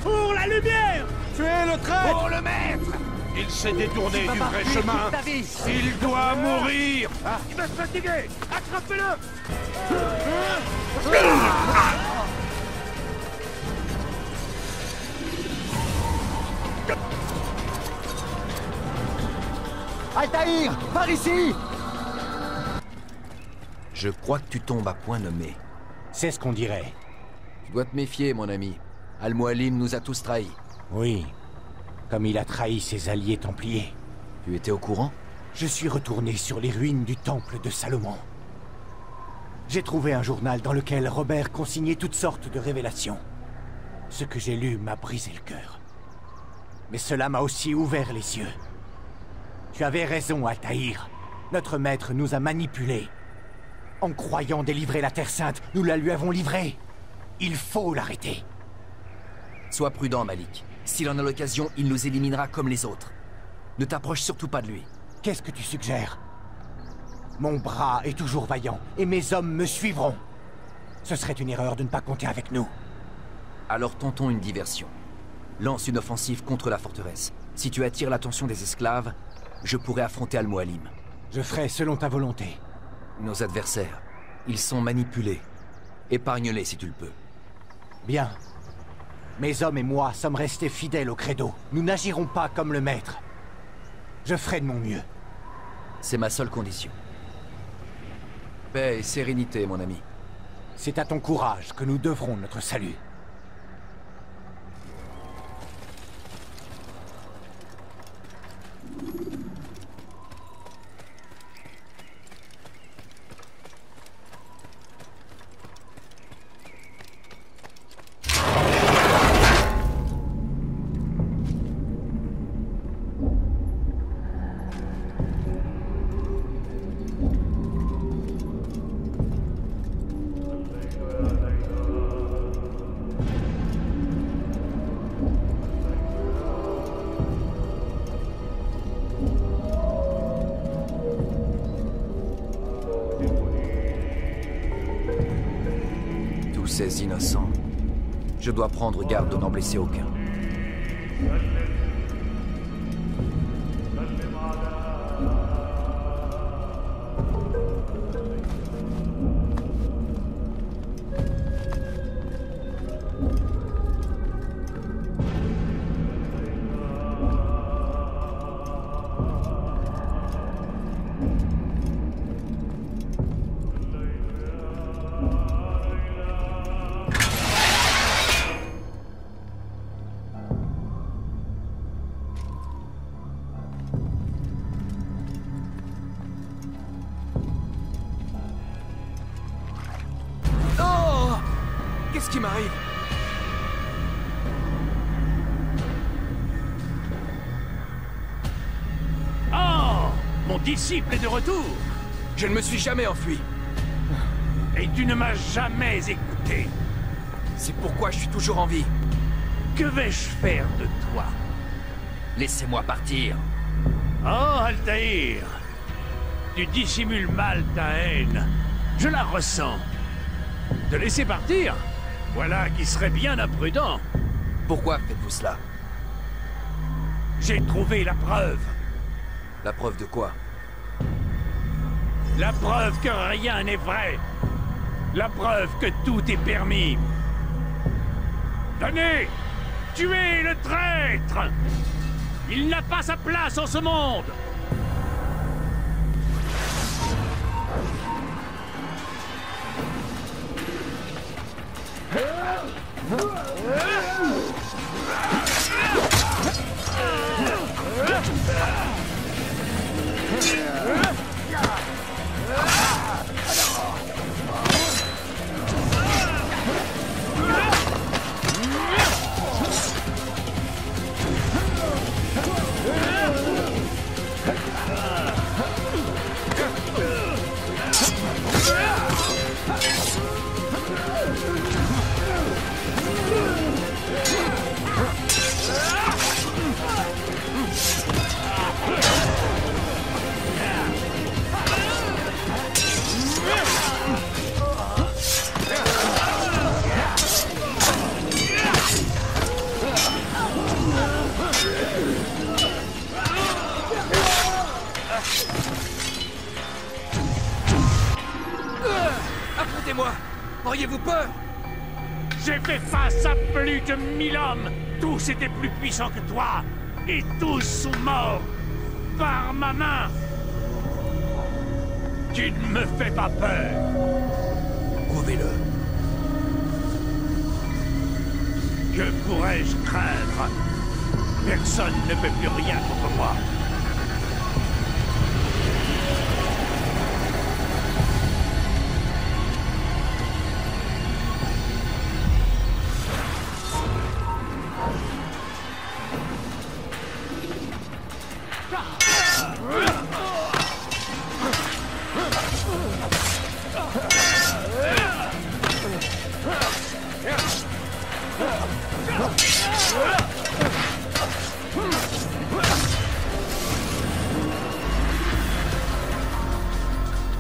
Pour la lumière! Tuez le traître! Pour le maître! Il s'est détourné du vrai chemin. Il doit mourir. Il va se fatiguer! Attrapez-le! Altaïr, par ici! Je crois que tu tombes à point nommé. C'est ce qu'on dirait. Tu dois te méfier, mon ami. Al-Mualim nous a tous trahis. Oui, comme il a trahi ses alliés templiers. Tu étais au courant? Je suis retourné sur les ruines du temple de Salomon. J'ai trouvé un journal dans lequel Robert consignait toutes sortes de révélations. Ce que j'ai lu m'a brisé le cœur. Mais cela m'a aussi ouvert les yeux. Tu avais raison, Altaïr. Notre maître nous a manipulés. En croyant délivrer la Terre Sainte, nous la lui avons livrée. Il faut l'arrêter. Sois prudent, Malik. S'il en a l'occasion, il nous éliminera comme les autres. Ne t'approche surtout pas de lui. Qu'est-ce que tu suggères? Mon bras est toujours vaillant, et mes hommes me suivront. Ce serait une erreur de ne pas compter avec nous. Alors tentons une diversion. Lance une offensive contre la forteresse. Si tu attires l'attention des esclaves, je pourrai affronter Al-Mualim. Je ferai selon ta volonté. Nos adversaires, ils sont manipulés. Épargne-les si tu le peux. Bien. Mes hommes et moi sommes restés fidèles au credo. Nous n'agirons pas comme le maître. Je ferai de mon mieux. C'est ma seule condition. Paix et sérénité, mon ami. C'est à ton courage que nous devrons notre salut. ces innocents. Je dois prendre garde de n'en blesser aucun. Qu'est-ce qui m'arrive? Oh! Mon disciple est de retour! Je ne me suis jamais enfui. Et tu ne m'as jamais écouté. C'est pourquoi je suis toujours en vie. Que vais-je faire de toi? Laissez-moi partir. Oh, Altaïr! Tu dissimules mal ta haine. Je la ressens. Te laisser partir? Voilà qui serait bien imprudent. Pourquoi faites-vous cela? J'ai trouvé la preuve. La preuve de quoi? La preuve que rien n'est vrai. La preuve que tout est permis. Tenez! Tuez le traître! Il n'a pas sa place en ce monde! Affrontez-moi! Auriez-vous peur? J'ai fait face à plus de 1000 hommes. Tous étaient plus puissants que toi. Et tous sont morts. Par ma main. Tu ne me fais pas peur. Prouvez-le. Que pourrais-je craindre? Personne ne peut plus rien contre moi.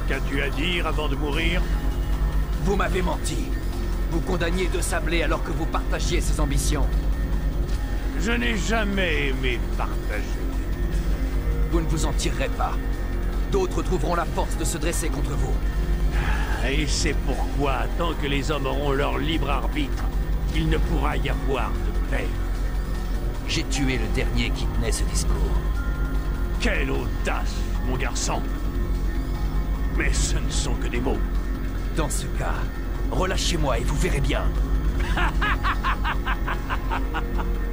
Qu'as-tu à dire avant de mourir? Vous m'avez menti. Vous condamniez De Sablé alors que vous partagiez ses ambitions. Je n'ai jamais aimé partager. Vous ne vous en tirerez pas. D'autres trouveront la force de se dresser contre vous. Et c'est pourquoi, tant que les hommes auront leur libre arbitre, il ne pourra y avoir de paix. J'ai tué le dernier qui tenait ce discours. Quelle audace, mon garçon! Mais ce ne sont que des mots. Dans ce cas, relâchez-moi et vous verrez bien.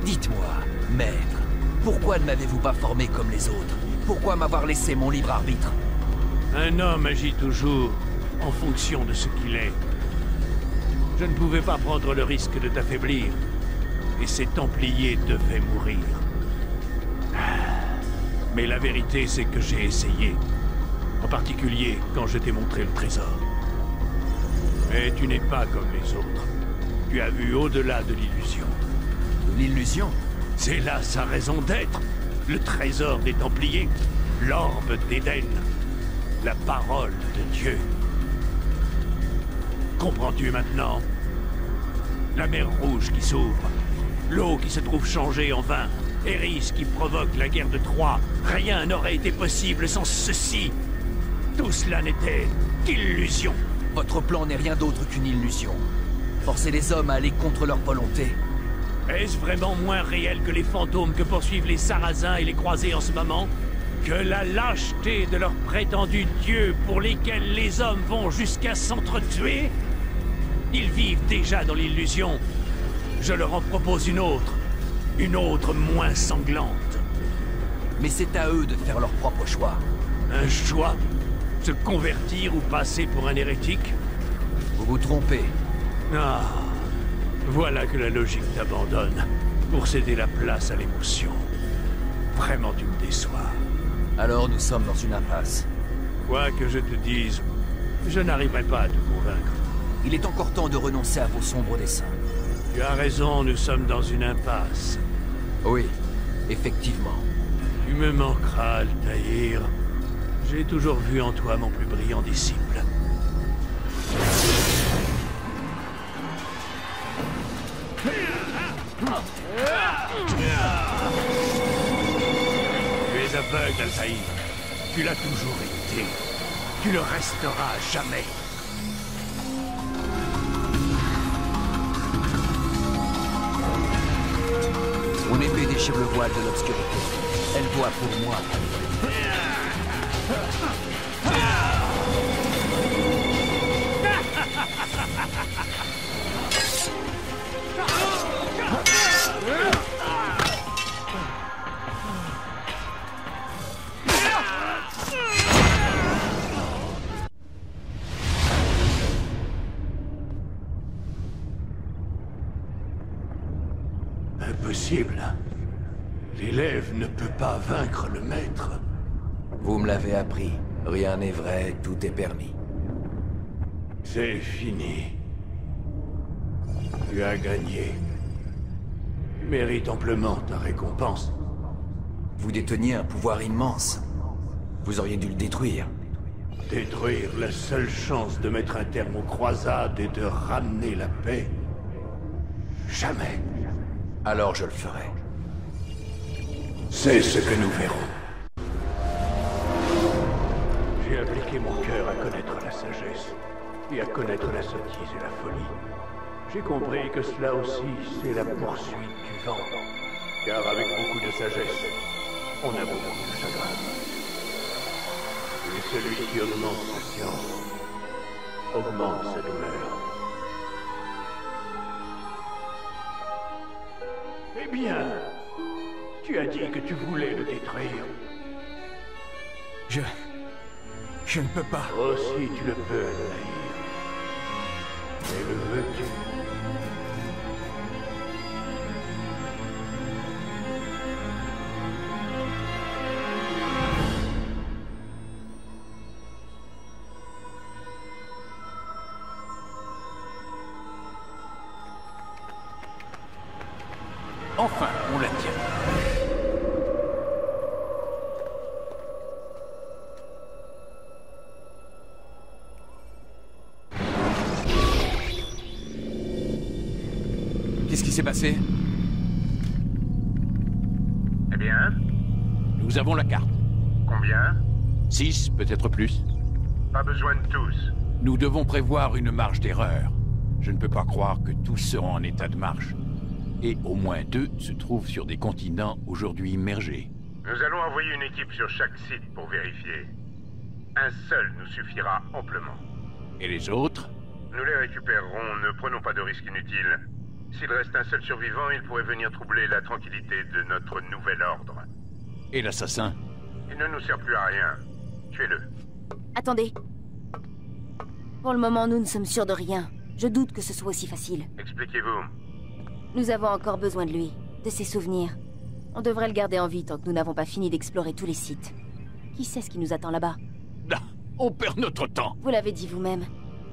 Dites-moi, maître, pourquoi ne m'avez-vous pas formé comme les autres? Pourquoi m'avoir laissé mon libre arbitre? Un homme agit toujours en fonction de ce qu'il est. Je ne pouvais pas prendre le risque de t'affaiblir. Et ces Templiers devaient mourir. Mais la vérité, c'est que j'ai essayé. En particulier, quand je t'ai montré le trésor. Mais tu n'es pas comme les autres. Tu as vu au-delà de l'illusion. L'illusion? C'est là sa raison d'être. Le trésor des Templiers. L'orbe d'Éden. La parole de Dieu. Comprends-tu maintenant? La mer Rouge qui s'ouvre. L'eau qui se trouve changée en vin. Eris qui provoque la guerre de Troie. Rien n'aurait été possible sans ceci. Tout cela n'était qu'illusion. Votre plan n'est rien d'autre qu'une illusion. Forcer les hommes à aller contre leur volonté. Est-ce vraiment moins réel que les fantômes que poursuivent les Sarrasins et les croisés en ce moment? Que la lâcheté de leurs prétendus dieux pour lesquels les hommes vont jusqu'à s'entretuer? Ils vivent déjà dans l'illusion. Je leur en propose une autre moins sanglante. Mais c'est à eux de faire leur propre choix. Un choix? Se convertir ou passer pour un hérétique? Vous vous trompez. Ah, voilà que la logique t'abandonne pour céder la place à l'émotion. Vraiment, tu me déçois. Alors nous sommes dans une impasse. Quoi que je te dise, je n'arriverai pas à te convaincre. Il est encore temps de renoncer à vos sombres desseins. Tu as raison, nous sommes dans une impasse. Oui, effectivement. Tu me manqueras, Altaïr. J'ai toujours vu en toi mon plus brillant disciple. Tu es aveugle, Altaïr. Tu l'as toujours été. Tu le resteras à jamais. Mon épée déchire le voile de l'obscurité. Elle voit pour moi. Impossible. L'élève ne peut pas vaincre le maître. Vous me l'avez appris. Rien n'est vrai, tout est permis. C'est fini. Tu as gagné. Tu mérites amplement ta récompense. Vous déteniez un pouvoir immense. Vous auriez dû le détruire. Détruire la seule chance de mettre un terme aux croisades et de ramener la paix. Jamais. Alors je le ferai. C'est ce que nous verrons. J'ai appliqué mon cœur à connaître la sagesse et à connaître la sottise et la folie. J'ai compris que cela aussi, c'est la poursuite du vent. Car avec beaucoup de sagesse, on a beaucoup de chagrin. Et celui qui augmente sa science, augmente sa douleur. Eh bien, tu as dit que tu voulais le détruire. Je ne peux pas. Aussi tu le peux, Altaïr. Mais le veux-tu? Enfin, on la tient. Qu'est-ce qui s'est passé? Eh bien? Nous avons la carte. Combien? 6, peut-être plus. Pas besoin de tous. Nous devons prévoir une marge d'erreur. Je ne peux pas croire que tous seront en état de marche. Et au moins 2 se trouvent sur des continents aujourd'hui immergés. Nous allons envoyer une équipe sur chaque site pour vérifier. Un seul nous suffira amplement. Et les autres? Nous les récupérerons, ne prenons pas de risques inutiles. S'il reste un seul survivant, il pourrait venir troubler la tranquillité de notre nouvel ordre. Et l'assassin? Il ne nous sert plus à rien. Tuez-le. Attendez. Pour le moment, nous ne sommes sûrs de rien. Je doute que ce soit aussi facile. Expliquez-vous. Nous avons encore besoin de lui, de ses souvenirs. On devrait le garder en vie tant que nous n'avons pas fini d'explorer tous les sites. Qui sait ce qui nous attend là-bas? Ah, on perd notre temps. Vous l'avez dit vous-même.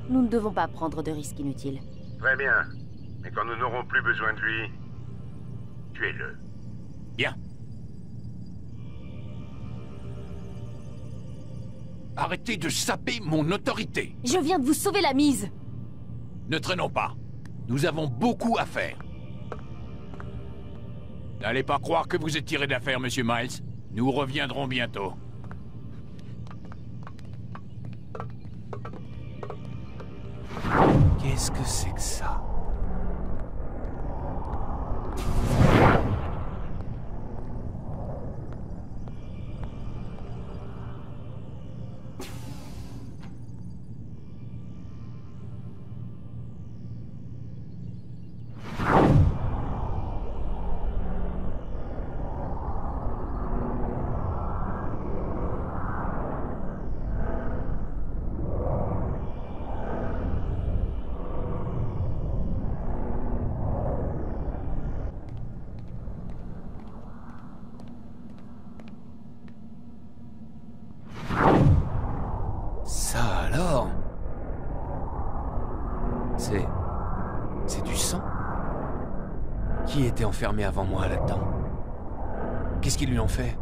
Nous ne devons pas prendre de risques inutiles. Très bien. Mais quand nous n'aurons plus besoin de lui, tuez-le. Bien. Arrêtez de saper mon autorité. Je viens de vous sauver la mise. Ne traînons pas. Nous avons beaucoup à faire. N'allez pas croire que vous êtes tiré d'affaire, Monsieur Miles. Nous reviendrons bientôt. Qu'est-ce que c'est que ça? Ça alors? C'est du sang? Qui était enfermé avant moi là-dedans? Qu'est-ce qu'ils lui ont fait?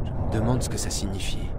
Je me demande ce que ça signifie.